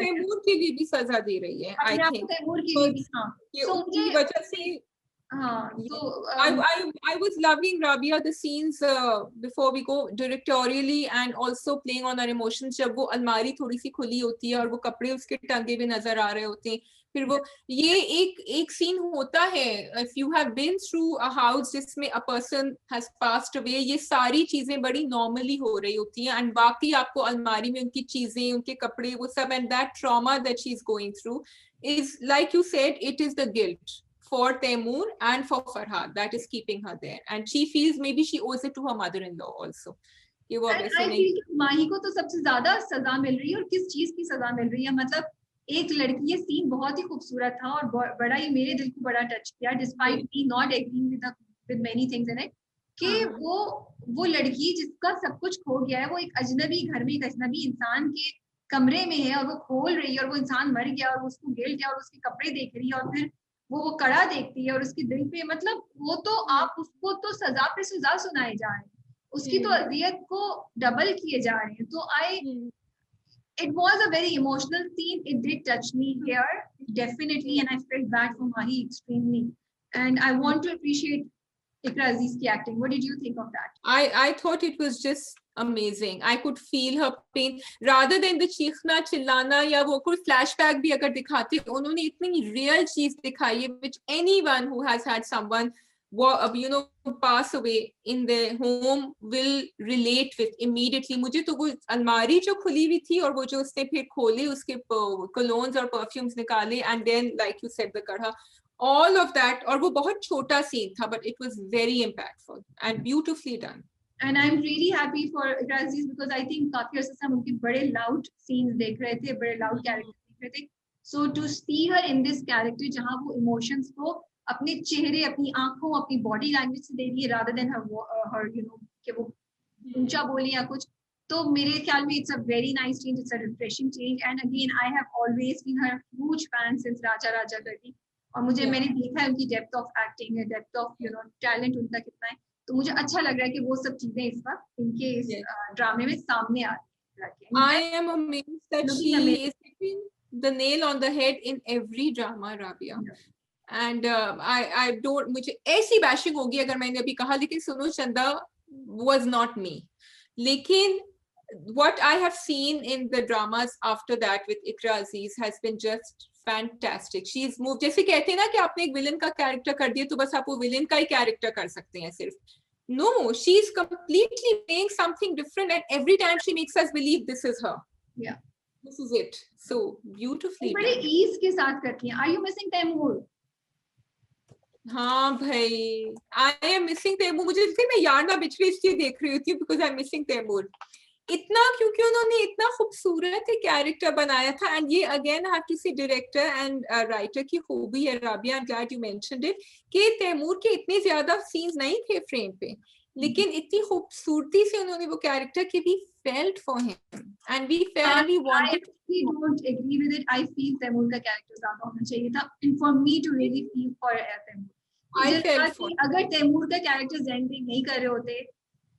तैमूर के लिए भी सजा दे रही है. आई थिंक तैमूर के लिए भी. हाँ, तो मुझे वजह से I was loving Rabia the scenes before we go directorially and also playing on our emotions. जब वो अलमारी थोड़ी सी खुली होती है और वो कपड़े उसके टंगे हुए नजर आ रहे होते हैं, फिर वो ये एक सीन होता है, if you have been through a house जिसमें a person has passed away, ये सारी चीजें बड़ी नॉर्मली हो रही होती हैं, एंड बाकी आपको अलमारी में उनकी चीजें, उनके कपड़े, वो सब, and that trauma that she is going through is, like you said, it is the guilt for Taimur and for Farhad that is keeping her there, and she feels maybe she owes it to her mother-in-law also. कि वो अब ऐसे नहीं, माही को तो सबसे ज्यादा सजा मिल रही है, और किस चीज की सजा मिल रही है, मतलब एक लड़की, ये सीन बहुत ही खूबसूरत था और बड़ा ही मेरे दिल को बड़ा टच किया, despite me not agreeing with many things in it, कि वो लड़की जिसका सब कुछ खो गया है, वो एक अजनबी घर में एक अजनबी इंसान के कमरे में है, और वो खोल रही है, और वो इंसान मर गया और उसको गिल्ट है, और उसके कपड़े देख रही है, और फिर वो कड़ा देखती है और उसके दिल पे, मतलब वो तो आप उसको तो सजा पे सजा सुनाए जा रहे हैं, उसकी तो अजियत को डबल किए जा रहे हैं। तो it was a very emotional scene. It did touch me here, definitely, and I felt bad for Mahi extremely. And I want to appreciate Iqra Aziz's acting. What did you think of that? I thought it was just amazing. I could feel her pain rather than the चीखना चिल्लाना या वो कोई flashback भी अगर दिखाते, उन्होंने इतनी real चीज दिखाई है, which anyone who has had someone pass away in their home will relate with immediately. मुझे तो वो अलमारी जो खुली हुई थी और वो जो उसने फिर खोली, उसके colognes और perfumes निकाले, and then like you said the kadha, all of that, और वो बहुत छोटा सीन था, but it was very impactful and beautifully done. And I'm really happy for Iqra Aziz because I think काफी अर्से से हम उनके बड़े loud scenes देख रहे थे, बड़े loud characters देख रहे थे. So to see her in this character जहाँ वो emotions को अपने चेहरे, अपनी आंखों, अपनी बॉडी लैंग्वेज से दे रही है, rather than her कि वो ऊंचा बोले या कुछ, तो मेरे ख्याल में it's a very nice change, it's a refreshing change. And again, I have always been her huge fan since Raja Raja करती, और मुझे मैंने देखा है उनकी depth of acting, depth of talent उनका कितना है, तो मुझे अच्छा लग रहा है कि वो सब चीजें इस वक्त इनके इस ड्रामे में सामने आ रही है. I am amazed that she is hitting the nail on the head in every drama, Rabia. And I don't, मुझे ऐसी bashing होगी अगर मैंने अभी कहा, लेकिन सुनो चंदा was not me. लेकिन what I have seen in the dramas after that with Iqra Aziz has been just fantastic. She's moved, जैसे कहते हैं ना कि आपने एक विलन का कैरेक्टर कर दिया तो बस आप वो विलन का ही कैरेक्टर कर सकते हैं सिर्फ. No, she's completely playing something different, and every time she makes us believe this is her. Yeah, this is it. So beautifully. बड़े ease के साथ करती हैं. Are you missing Taimur? हाँ भाई, I am missing Taimur. मुझे लगता है मैं यार ना बिछड़े इसलिए देख रही होती हूँ because I'm missing Taimur. इतना क्योंकि उन्होंने इतना खूबसूरत एक कैरेक्टर बनाया था, and ये again I have to say director and writer की खूबी है Rabia. I'm glad you mentioned it कि तैमूर के इतने ज्यादा scenes नहीं थे फ्रेम पे, लेकिन इतनी खूबसूरती से उन्होंने वो कैरेक्टर के भी felt for him and we felt we wanted. I don't agree with it. I feel Taimur का कैरेक्टर ज्यादा होना चाहिए था, and for me to really feel for Taimur. अगर तैमूर का कैरेक्टर ज़ैन बेग नहीं कर रहे होते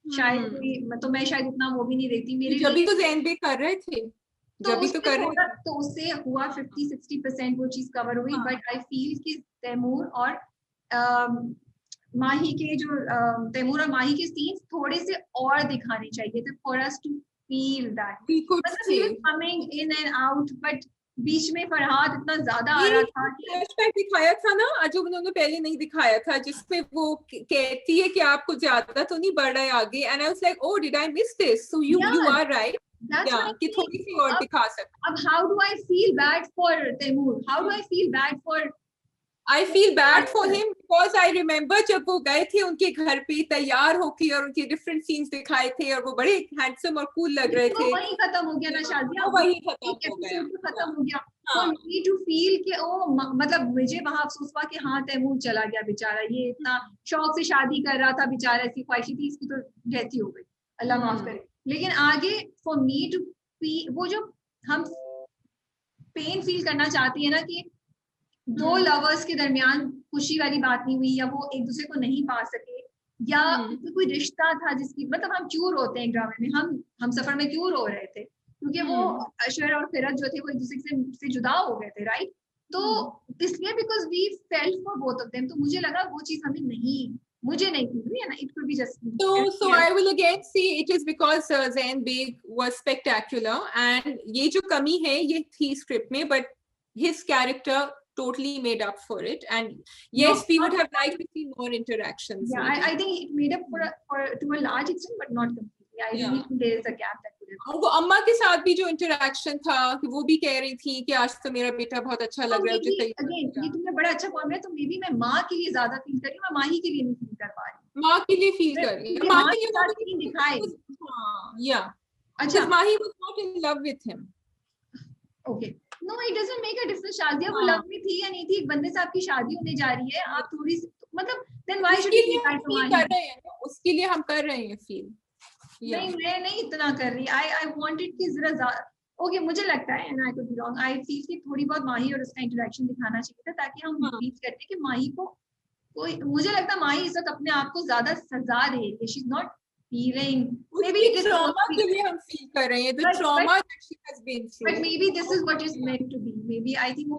शायद तो मैं शायद इतना वो भी नहीं रहती. मेरे जब भी तो ज़ैन बेग कर रहे थे, जब भी तो कर रहे थे, तो उससे हुआ 50-60% वो चीज कवर हुई. बट आई फील कि तैमूर और माही के जो तैमूर और माही के सीन्स थोड़े से और दिखाने चाहिए थे for us to feel that. मतलब coming in and out, but बीच में फरहाद इतना ज्यादा आ रहा था. फ्लैशबैक दिखाया था ना जो उन्होंने पहले नहीं दिखाया था, जिसमें वो कहती है कि आपको ज्यादा तो नहीं बढ़ रहा है आगे, and I was like oh did I miss this. So you are right कि थोड़ी सी और दिखा सकते. अब how do I feel bad for Taimur, how do I feel bad for I feel bad for him because I remember जब वो गए थे उनके घर पे तैयार होके और उनके different scenes दिखाए थे और वो बड़े handsome और cool लग रहे थे. वही खत्म हो गया ना शादिया, वही खत्म हो गया. For me to feel कि मतलब मुझे वहाँ अफसोस हुआ कि हाँ तैमूर चला गया बेचारा, ये इतना शौक से शादी कर रहा था बेचारा, ऐसी ख्वाहिशी थी, इसकी तो डेथ ही हो गई, अल्लाह माफ करे. लेकिन आगे for me to feel वो जो हम पेन फील करना चाहती है ना कि दो लवर्स के दरमियान खुशी वाली बात नहीं हुई, या वो एक दूसरे को नहीं पा सके, या कोई रिश्ता था जिसकी, मतलब हम क्यों रोते हैं ड्रामे में, हम सफर में क्यों रो रहे थे क्योंकि वो अशर और फिरत जो थे वो एक दूसरे से जुदा हो गए थे, राइट. तो इसलिए because we felt for both of them, तो मुझे लगा वो चीज हमें मुझे नहीं फील हुई है ना. It could be just so I will again say it is because Zain Beg was spectacular, and ये जो कमी है ये थी स्क्रिप्ट में, but his character totally made up for it, and yes, we would have liked to see more interactions. Yeah, I think it made up for to a large extent, but not completely. I really think there is a gap that could have. वो अम्मा के साथ भी जो interaction था कि वो भी कह रही थी कि आज तो मेरा बेटा बहुत अच्छा लग रहा है मुझे। अगेन ये तुमने बड़ा अच्छा पॉइंट है, तो मे बी मैं माँ के लिए ज्यादा फील कर रही हूँ, मैं माही के लिए नहीं फील कर पा रही। माँ के लिए फील कर रही है, माँ के लिए साथ नहीं दिखाए। हाँ, या अच्छा, माही was not in love with him. Okay. No, it doesn't make a difference. शादियाँ वो लव में थी या नहीं थी, एक बंदे से आपकी शादी होने जा रही है, आप थोड़ी मतलब then why should you feel bad for Mahi? कर रहे हैं ना, उसके लिए हम कर रहे हैं फील। नहीं, मैं नहीं इतना कर रही। I wanted कि जरा ओके मुझे लगता है and I could be wrong. I feel कि थोड़ी बहुत माही और उसका इंटरेक्शन दिखाना चाहिए था ताकि हम उम्मीद करते कि माही को कोई, मुझे लगता है माही इस वक्त अपने आप को ज्यादा सजा दे रही है। She's not feeling. Maybe it is trauma के लिए हम फील कर रहे हैं, the trauma that she has been through. But maybe this is what is meant to be. Maybe I think वो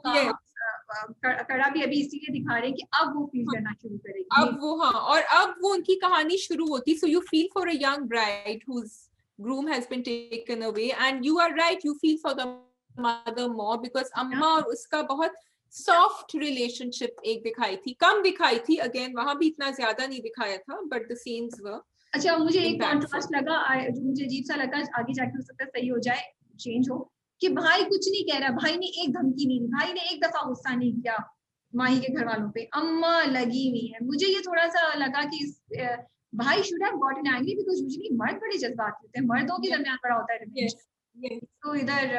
कड़ा भी अभी इसीलिए दिखा रहे हैं कि अब वो फील करना शुरू करेगी। अब वो हाँ, और अब वो उनकी कहानी शुरू होती। So you feel for a young bride whose groom has been taken away, and you are right, you feel for the mother more because अम्मा और उसका बहुत soft relationship एक दिखाई थी, कम दिखाई थी। Again वहाँ भी इतना ज्यादा नहीं दिखाया था, but the scenes were। अच्छा, मुझे एक कॉन्ट्रास्ट लगा जो मुझे अजीब सा लगा, आगे जाके हो सकता है सही हो जाए, चेंज हो, कि भाई कुछ नहीं कह रहा, भाई ने एक धमकी नहीं दी, भाई ने एक दफा गुस्सा नहीं किया माही के घर वालों पे, अम्मा लगी हुई है। मुझे ये थोड़ा सा लगा कि भाई should have gotten angry because usually मर्द बड़े जज्बाती होते हैं, मर्दों के दरमियान बड़ा होता है। तो इधर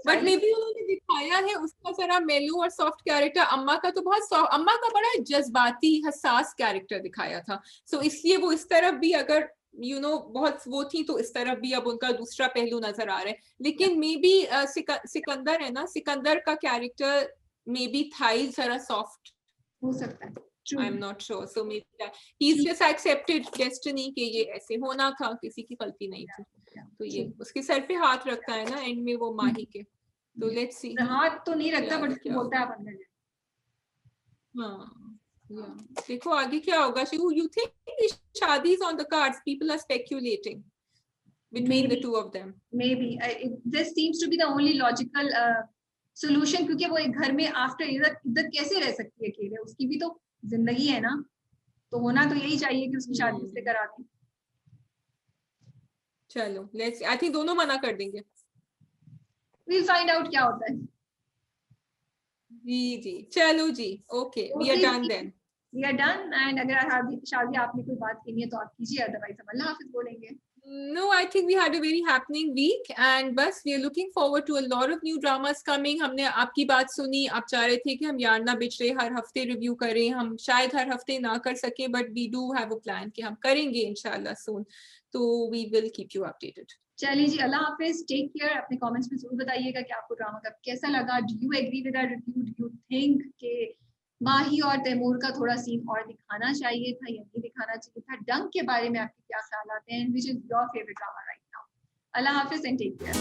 बट मे बी उन्होंने दिखाया है उसका जरा मेलू और सॉफ्ट कैरेक्टर। अम्मा का तो बहुत सॉफ्ट, अम्मा का बड़ा जज्बाती हसास कैरेक्टर दिखाया था। सो इसलिए वो इस तरफ भी अगर बहुत वो थी तो इस तरफ भी अब उनका दूसरा पहलू नजर आ रहा है। लेकिन मे बी सिकंदर है ना, सिकंदर का कैरेक्टर मे बी था जरा सॉफ्ट हो सकता है। I am not sure. So may be he is just accepted destiny कि ये ऐसे होना था, किसी की गलती नहीं थी। तो ये उसके सर पे हाथ रखता है ना एंड में वो माही के। तो लेट्स सी, हाथ तो नहीं रखता बट बोलता है आप अंदर जाओ। हाँ देखो आगे क्या होगा। You think शादी is on the cards? People are speculating between the two of them. Maybe this seems to be the only logical solution, क्योंकि वो एक घर में आफ्टर इधर कैसे रह सकती है अकेले, उसकी भी तो जिंदगी है ना, तो होना तो यही चाहिए कि उसकी शादी से करा दें। चलो लेट्स, आई थिंक दोनों मना कर देंगे। We'll find out क्या होता है। जी चलो जी, okay we are done then. We are done, and अगर शादी आपने कोई बात करनी है तो आप कीजिए, अदरवाइज हम अल्लाह हाफिज बोलेंगे। No, I think we had a very happening week, and बस we are looking forward to a lot of new dramas coming. हमने आपकी बात सुनी, आप चाह रहे थे कि हम यार ना बिछड़े हर हफ्ते रिव्यू करें, हम शायद हर हफ्ते ना कर सके, but we do have a plan कि हम करेंगे इंशाल्लाह soon, तो we will keep you updated. चलिए जी, अल्लाह हाफिज, टेक केयर। अपने कमेंट्स में जरूर बताइएगा कि आपको ड्रामा का कैसा लगा। Do you agree with our review? Do you think कि माही और तैमूर का थोड़ा सीन और दिखाना चाहिए था या नहीं दिखाना चाहिए था? डंक के बारे में आपके क्या ख्याल आते हैं? Which is your favourite drama right now? अल्लाह हाफिज एंड टेक केयर।